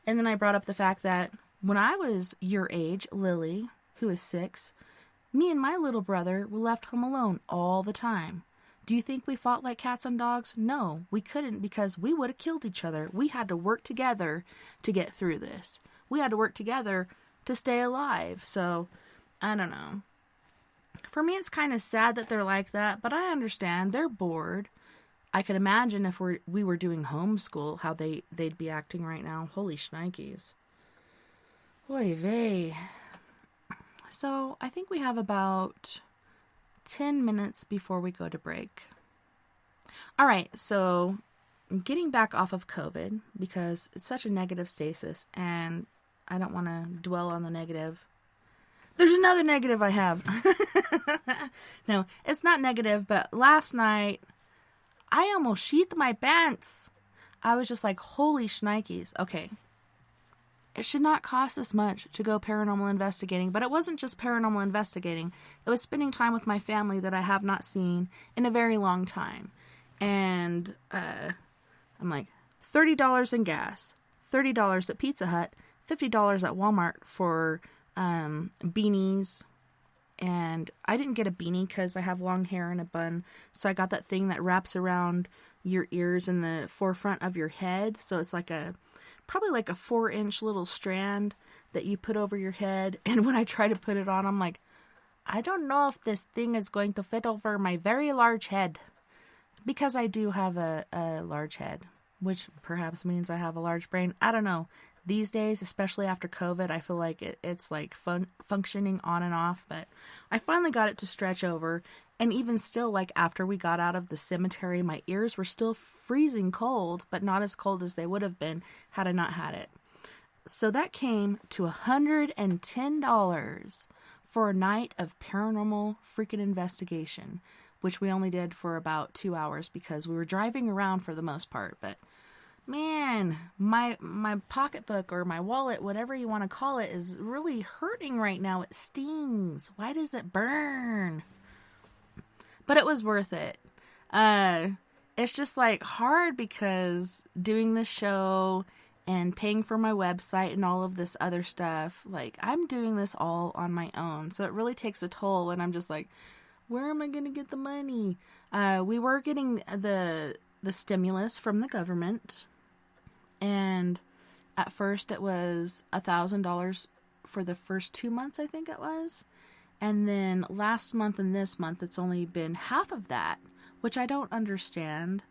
And then I brought up the fact that when I was your age, Lily, who is 6, me and my little brother were left home alone all the time. Do you think we fought like cats and dogs? No, we couldn't, because we would have killed each other. We had to work together to get through this. We had to work together to stay alive. So, I don't know. For me, it's kind of sad that they're like that, but I understand. They're bored. I could imagine if we were doing homeschool, how they'd be acting right now. Holy shnikes. Oy vey. So, I think we have about 10 minutes before we go to break. All right, so getting back off of COVID, because it's such a negative stasis, and I don't want to dwell on the negative. There's another negative I have. No, it's not negative, but last night, I almost sheathed my pants. I was just like, holy shnikes. Okay. It should not cost this much to go paranormal investigating, but it wasn't just paranormal investigating. It was spending time with my family that I have not seen in a very long time. And I'm like, $30 in gas, $30 at Pizza Hut, $50 at Walmart for beanies. And I didn't get a beanie because I have long hair and a bun, so I got that thing that wraps around your ears and the forefront of your head. So it's like probably like a 4-inch little strand that you put over your head. And when I try to put it on, I'm like, I don't know if this thing is going to fit over my very large head. Because I do have a large head, which perhaps means I have a large brain. I don't know. These days, especially after COVID, I feel like it's like functioning on and off. But I finally got it to stretch over. And even still, like after we got out of the cemetery, my ears were still freezing cold, but not as cold as they would have been had I not had it. So that came to $110 for a night of paranormal freaking investigation, which we only did for about 2 hours because we were driving around for the most part. But man, my pocketbook or my wallet, whatever you want to call it, is really hurting right now. It stings. Why does it burn? But it was worth it. It's just like hard because doing this show and paying for my website and all of this other stuff, like I'm doing this all on my own. So it really takes a toll, and I'm just like, where am I going to get the money? We were getting the stimulus from the government, and at first it was $1,000 for the first 2 months, I think it was. And then last month and this month, it's only been half of that, which I don't understand.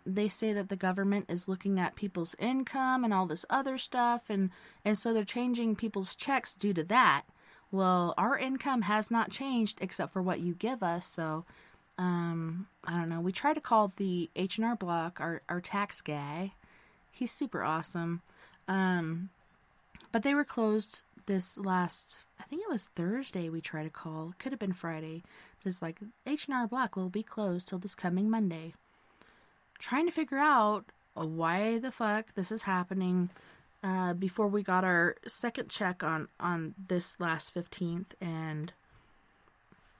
They say that the government is looking at people's income and all this other stuff, and so they're changing people's checks due to that. Well, our income has not changed except for what you give us, so I don't know. We tried to call the H&R Block, our tax guy. He's super awesome. But they were closed this last, I think it was Thursday we tried to call. Could have been Friday. But it's like, H&R Block will be closed till this coming Monday. Trying to figure out why the fuck this is happening before we got our second check on this last 15th, and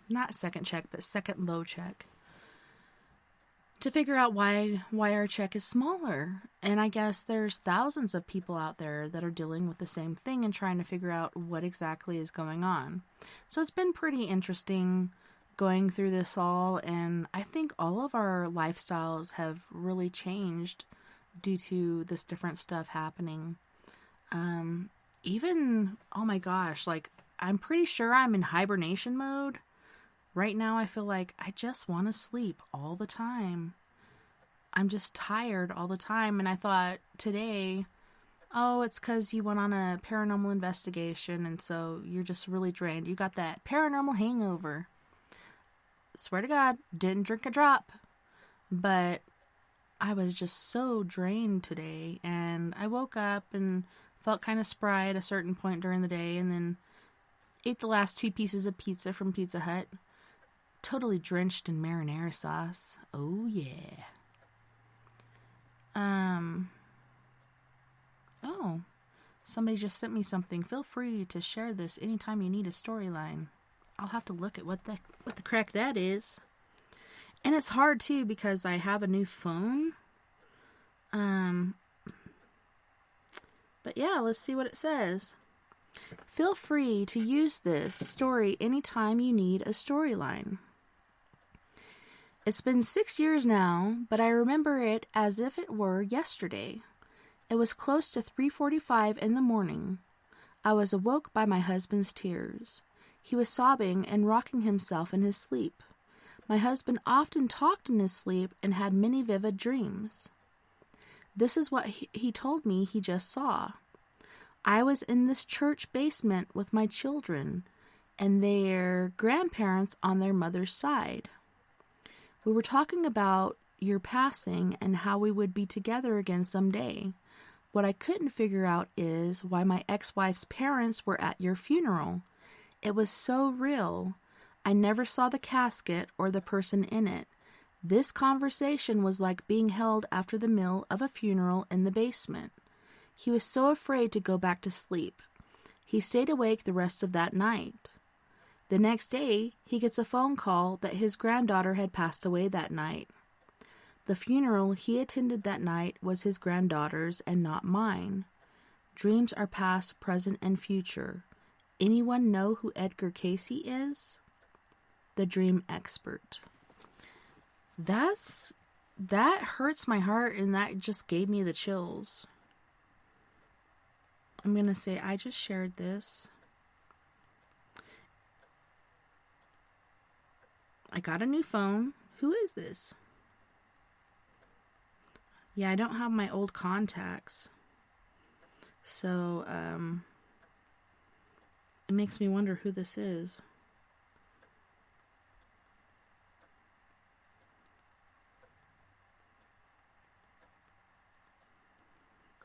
not second check, but second low check, to figure out why our check is smaller. And I guess there's thousands of people out there that are dealing with the same thing and trying to figure out what exactly is going on. So it's been pretty interesting going through this all, and I think all of our lifestyles have really changed due to this different stuff happening. Even, oh my gosh, like, I'm pretty sure I'm in hibernation mode. Right now, I feel like I just want to sleep all the time. I'm just tired all the time. And I thought today, oh, it's because you went on a paranormal investigation, and so you're just really drained. You got that paranormal hangover. Swear to God, didn't drink a drop. But I was just so drained today. And I woke up and felt kind of spry at a certain point during the day, and then ate the last 2 pieces of pizza from Pizza Hut. Totally drenched in marinara sauce. Oh, yeah. Oh, somebody just sent me something. Feel free to share this anytime you need a storyline. I'll have to look at what the crack that is. And it's hard, too, because I have a new phone. But yeah, let's see what it says. Feel free to use this story anytime you need a storyline. It's been 6 years now, but I remember it as if it were yesterday. It was close to 3:45 in the morning. I was awoke by my husband's tears. He was sobbing and rocking himself in his sleep. My husband often talked in his sleep and had many vivid dreams. This is what he told me he just saw. I was in this church basement with my children and their grandparents on their mother's side. We were talking about your passing and how we would be together again someday. What I couldn't figure out is why my ex-wife's parents were at your funeral. It was so real. I never saw the casket or the person in it. This conversation was like being held after the meal of a funeral in the basement. He was so afraid to go back to sleep. He stayed awake the rest of that night. The next day, he gets a phone call that his granddaughter had passed away that night. The funeral he attended that night was his granddaughter's and not mine. Dreams are past, present, and future. Anyone know who Edgar Casey is? The dream expert. That hurts my heart, and that just gave me the chills. I'm going to say I just shared this. I got a new phone. Who is this? Yeah, I don't have my old contacts. So, it makes me wonder who this is.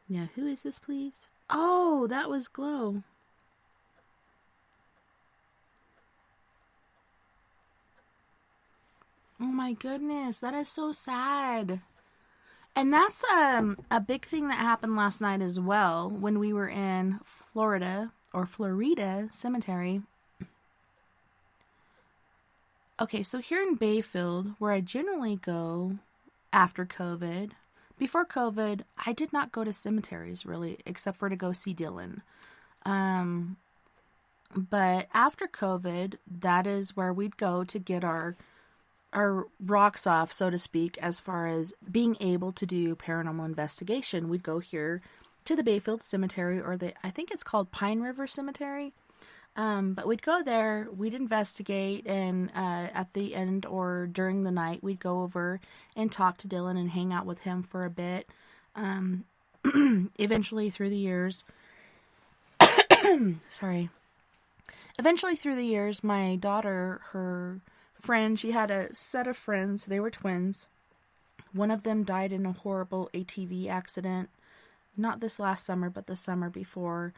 Yeah, who is this, please? Oh, that was Glow. Oh my goodness, that is so sad. And that's a big thing that happened last night as well when we were in Florida Cemetery. Okay, so here in Bayfield, where I generally go after COVID, before COVID, I did not go to cemeteries really, except for to go see Dylan. But after COVID, that is where we'd go to get our rocks off, so to speak, as far as being able to do paranormal investigation. We'd go here to the Bayfield Cemetery, or I think it's called Pine River Cemetery. But we'd go there, we'd investigate, and at the end or during the night, we'd go over and talk to Dylan and hang out with him for a bit. Eventually through the years, my daughter, her friend, she had a set of friends, they were twins. One of them died in a horrible ATV accident, not this last summer, but the summer before.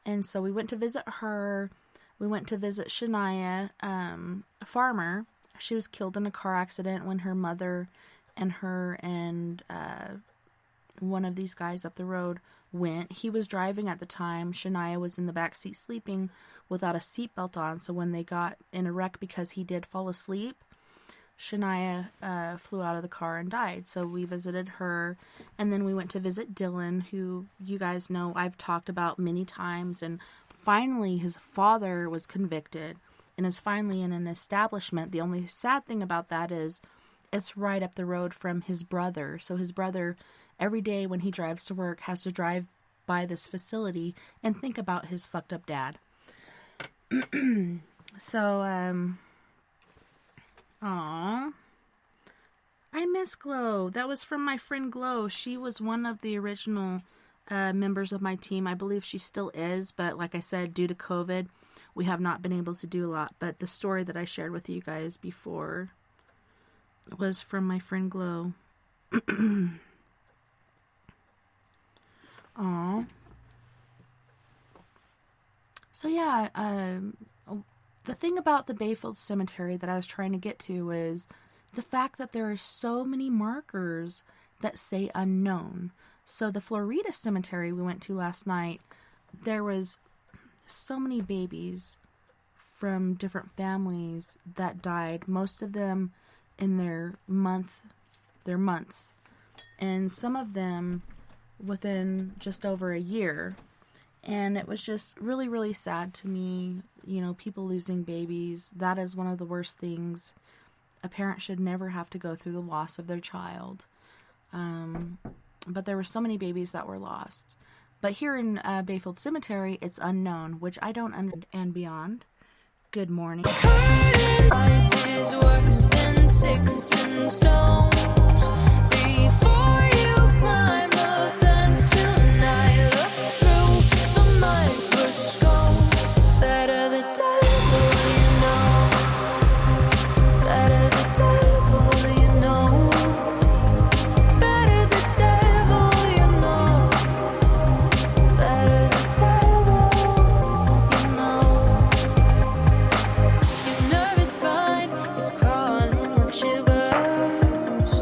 And so we went to visit her. We went to visit Shania, a farmer. She was killed in a car accident when her mother and her and one of these guys up the road went. He was driving at the time. Shania was in the back seat sleeping without a seatbelt on. So when they got in a wreck, because he did fall asleep, Shania flew out of the car and died. So we visited her, and then we went to visit Dylan, who you guys know I've talked about many times, and finally his father was convicted and is finally in an establishment. The only sad thing about that is it's right up the road from his brother. So his brother, every day when he drives to work, has to drive by this facility and think about his fucked up dad. So, aw, I miss Glow. That was from my friend Glow. She was one of the original members of my team. I believe she still is, but like I said, due to COVID, we have not been able to do a lot. But the story that I shared with you guys before was from my friend Glow. Aw. So yeah, the thing about the Bayfield Cemetery that I was trying to get to is the fact that there are so many markers that say unknown. So the Florida Cemetery we went to last night, there was so many babies from different families that died, most of them in their months, and some of them within just over a year. And it was just really, really sad to me, you know, people losing babies. That is one of the worst things. A parent should never have to go through the loss of their child. But there were so many babies that were lost. But here in Bayfield Cemetery, it's unknown, which I don't understand. And beyond. Good morning. Lights is worse than sticks and stones. Before you climb the fence tonight, look through the microscope. Better the devil you know. Better the devil you know. Better the devil you know. Better the devil you know. Your nervous mind is crawling with shivers.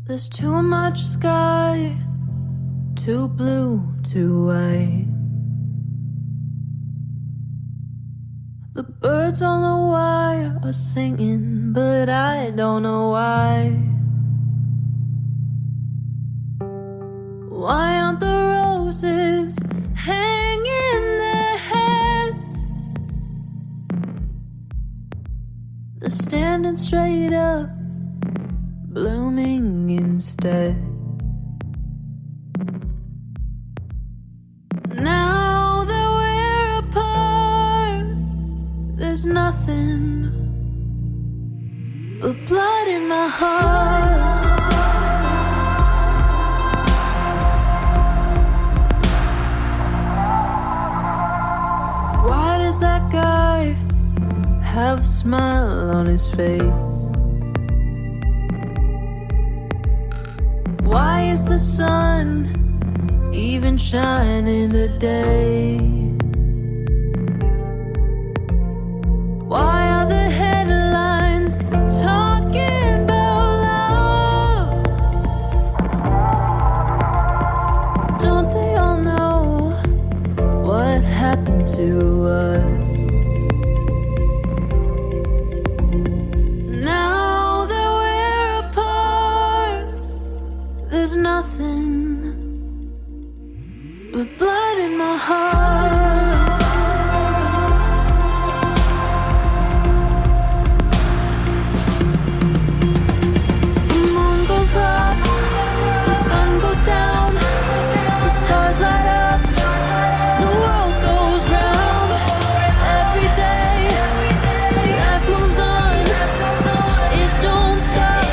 There's too much sky, too blue, too white. The birds on the wire are singing, but I don't know why. Why aren't the roses hanging their heads? They're standing straight up, blooming instead. Now that we're apart, there's nothing but blood in my heart. Why does that guy have a smile on his face? Why is the sun even shining today? Why are the headlines talking about love? Don't they all know what happened to us? Now that we're apart, there's nothing but blood in my heart. The moon goes up, the sun goes down, the stars light up, the world goes round. Every day, life moves on, it don't stop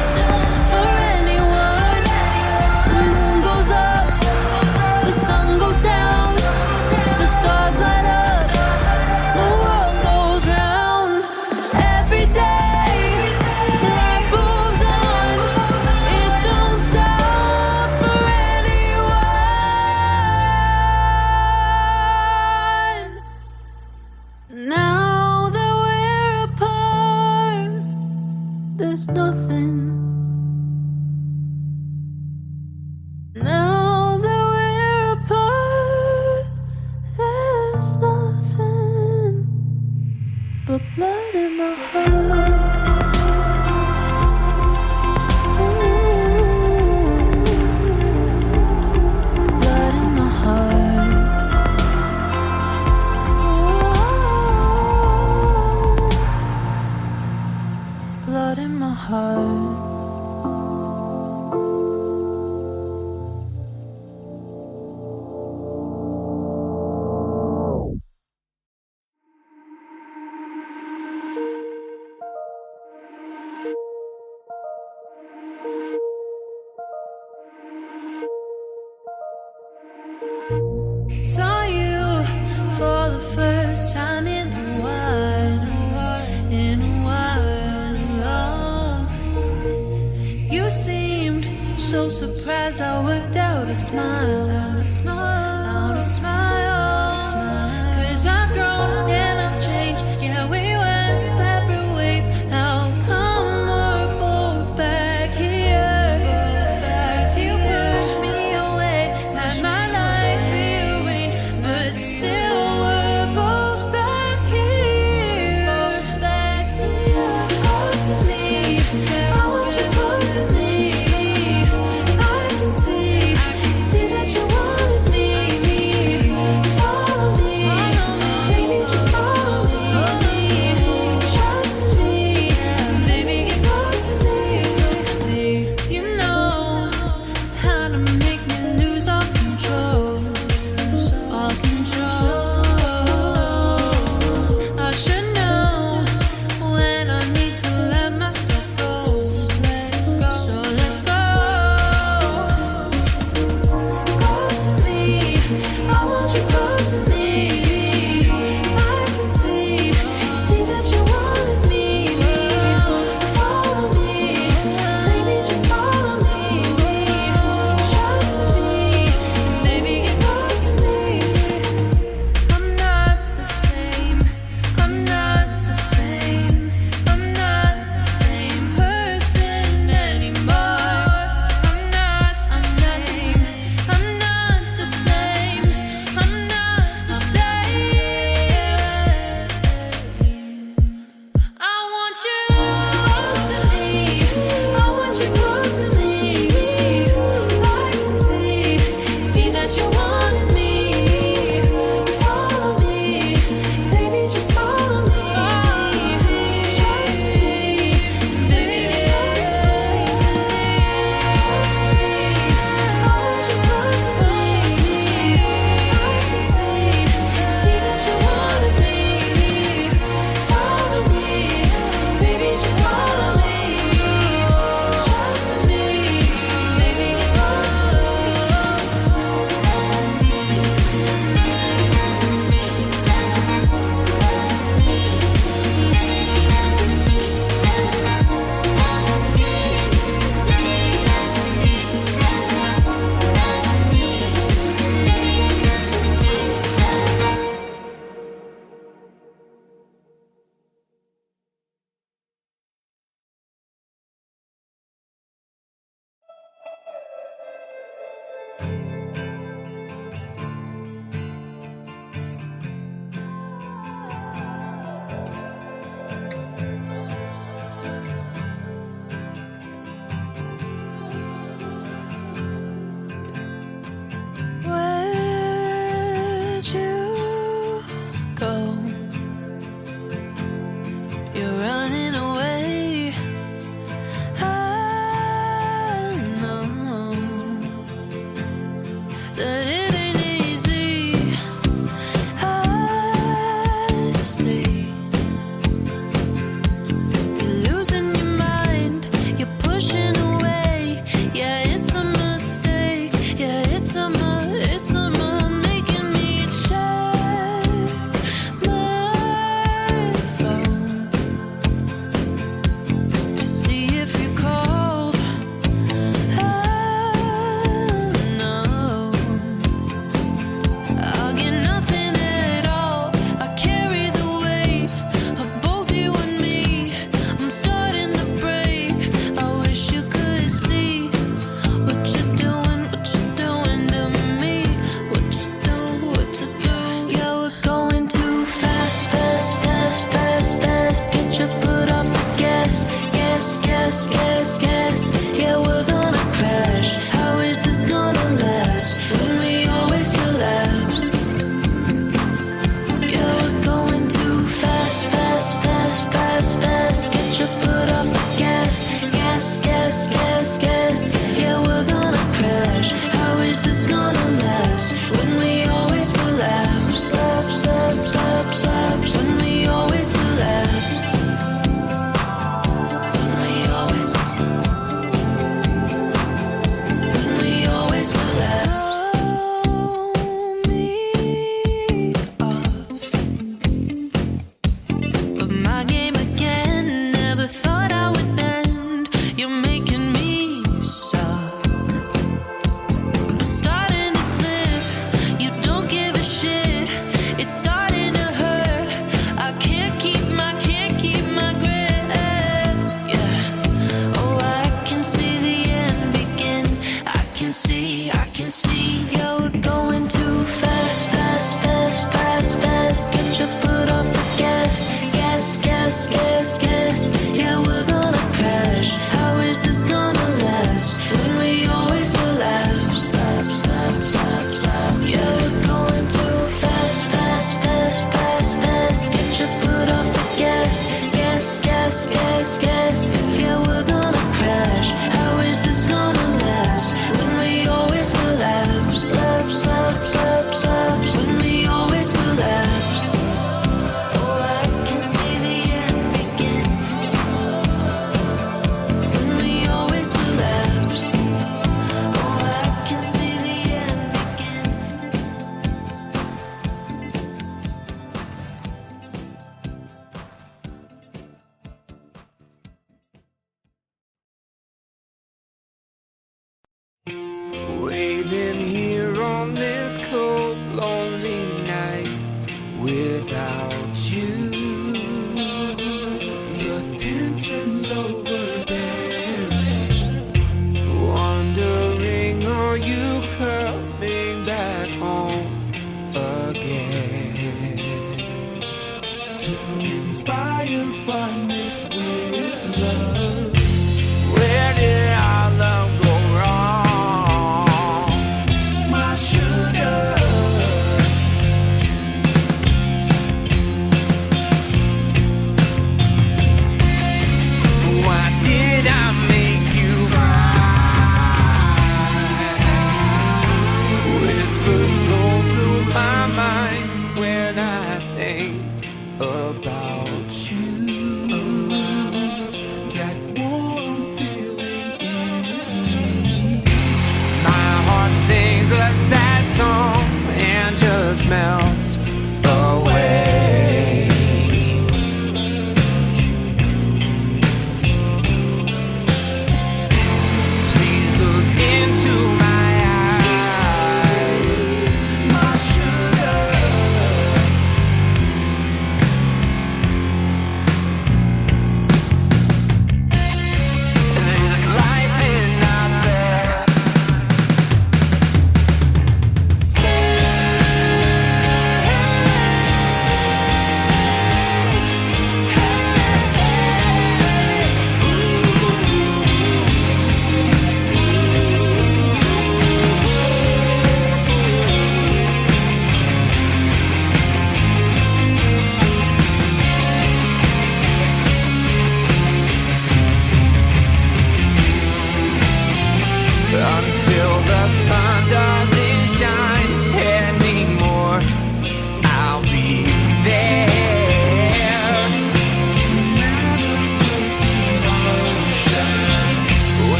for anyone. The moon goes up, the sun goes down, the stars light up, the world goes round. Every day, life moves on, it don't stop for anyone. Now that we're apart, there's nothing. Now that we're apart, there's nothing but blood in my heart. Blood in my heart. Blood in my heart. Saw you for the first time in a while, in a while. You seemed so surprised I worked out a smile, out a smile, out a smile. 'Cause I've grown and I've changed, yeah, we went separate ways. How come we're both back here? 'Cause you pushed me away, had my life rearranged, but still we're both back here. Close to me, I want you close to me. I can see that you wanted me. Follow me, baby, just follow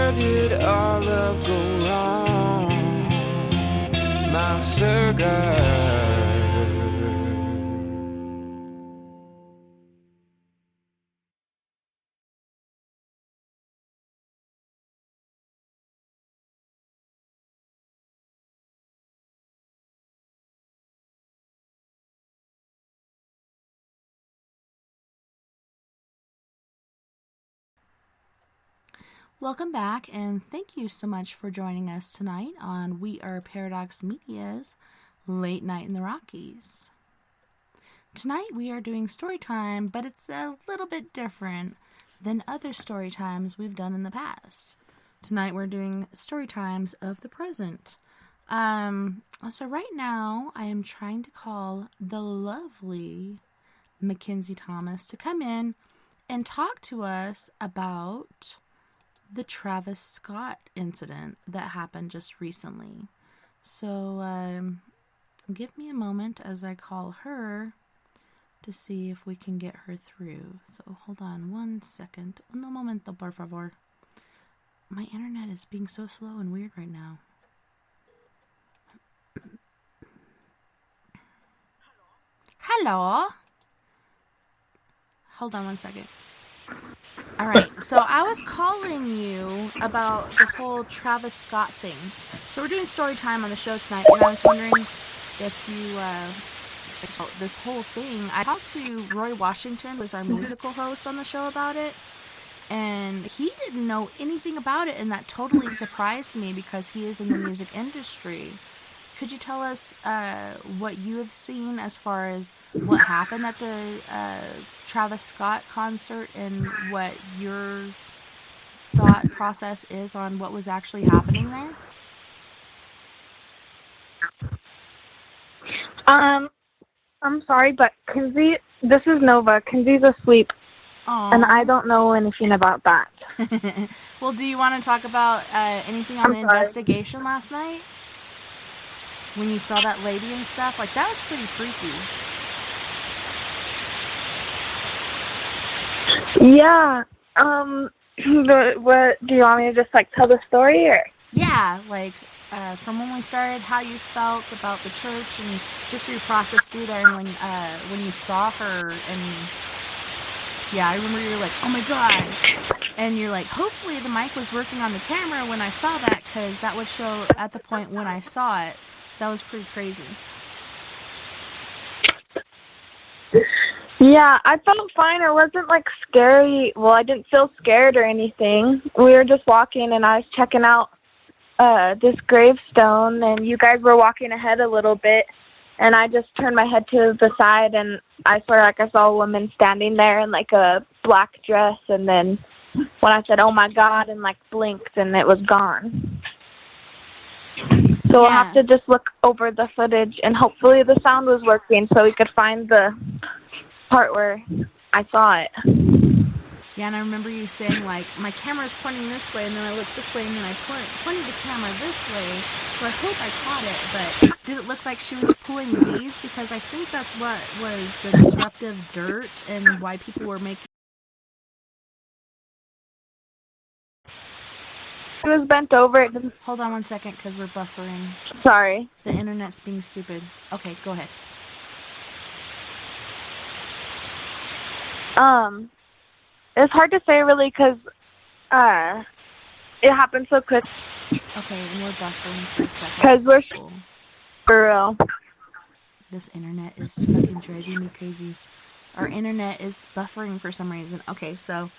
Where did our love go wrong, my sugar? Welcome back, and thank you so much for joining us tonight on We Are Paradox Media's Late Night in the Rockies. Tonight we are doing story time, but it's a little bit different than other story times we've done in the past. Tonight we're doing story times of the present. So right now I am trying to call the lovely Mackenzie Thomas to come in and talk to us about the Travis Scott incident that happened just recently. So, give me a moment as I call her to see if we can get her through. So, hold on 1 second. Un momento, por favor. My internet is being so slow and weird right now. Hello? Hold on 1 second. Alright, so I was calling you about the whole Travis Scott thing. So we're doing story time on the show tonight, and I was wondering if you, this whole thing, I talked to Roy Washington, who was our musical host on the show, about it, and he didn't know anything about it, and that totally surprised me because he is in the music industry. Could you tell us what you have seen as far as what happened at the Travis Scott concert and what your thought process is on what was actually happening there? I'm sorry, but Kinsey, this is Nova. Kinsey's asleep, Aww. and I don't know anything about that. Well, do you want to talk about anything on the investigation last night? When you saw that lady and stuff? Like, that was pretty freaky. Yeah. What do you want me to just tell the story, or? Yeah, from when we started, how you felt about the church and just your process through there, and when you saw her, and yeah, I remember you were like, oh my god, and you're like, hopefully the mic was working on the camera when I saw that, because that would show at the point when I saw it. That was pretty crazy. Yeah, I felt fine. It wasn't scary. Well, I didn't feel scared or anything. We were just walking, and I was checking out this gravestone, and you guys were walking ahead a little bit, and I just turned my head to the side, and I swear I saw a woman standing there in a black dress, and then when I said, oh my god, and blinked, and it was gone. So we'll have to just look over the footage, and hopefully the sound was working so we could find the part where I saw it. Yeah, and I remember you saying, my camera's pointing this way, and then I looked this way, and then I pointed the camera this way, so I hope I caught it, but did it look like she was pulling weeds? Because I think that's what was the disruptive dirt and why people were making... It was bent over. It didn't... Hold on 1 second, because we're buffering. Sorry. The internet's being stupid. Okay, go ahead. It's hard to say, really, because it happened so quick. Okay, and we're buffering for a second. Because we're... For real. This internet is fucking driving me crazy. Our internet is buffering for some reason. Okay, so...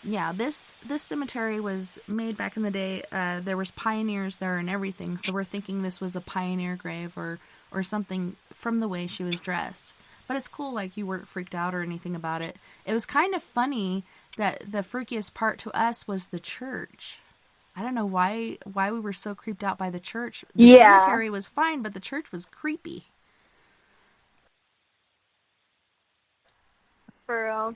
Yeah, this cemetery was made back in the day. There was pioneers there and everything, so we're thinking this was a pioneer grave or something from the way she was dressed. But it's cool, you weren't freaked out or anything about it. It was kind of funny that the freakiest part to us was the church. I don't know why we were so creeped out by the church. The cemetery was fine, but the church was creepy. For real.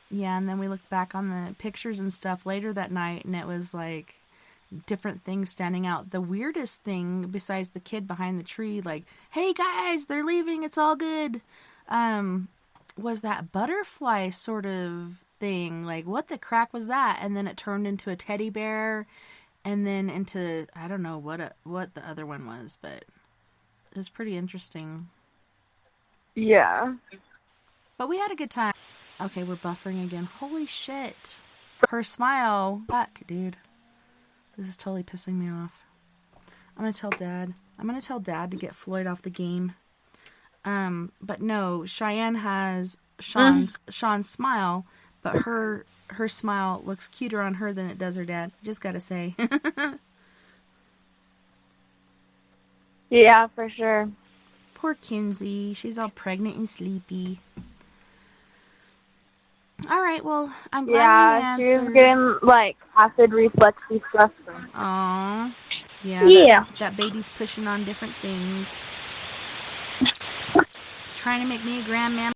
Yeah, and then we looked back on the pictures and stuff later that night, and it was different things standing out. The weirdest thing, besides the kid behind the tree, hey guys, they're leaving, it's all good, was that butterfly sort of thing. Like, what the crack was that? And then it turned into a teddy bear, and then into, I don't know what the other one was, but it was pretty interesting. Yeah. But we had a good time. Okay, we're buffering again. Holy shit. Her smile. Fuck, dude. This is totally pissing me off. I'm gonna tell Dad. I'm gonna tell Dad to get Floyd off the game. But no, Cheyenne has Sean's smile, but her smile looks cuter on her than it does her dad. Just gotta say. Yeah, for sure. Poor Kinsey. She's all pregnant and sleepy. All right, well, I'm glad you Yeah, answered. she's getting, like, acid reflexy stuff. Aww. Yeah. Yeah. That baby's pushing on different things. Trying to make me a grandmammy.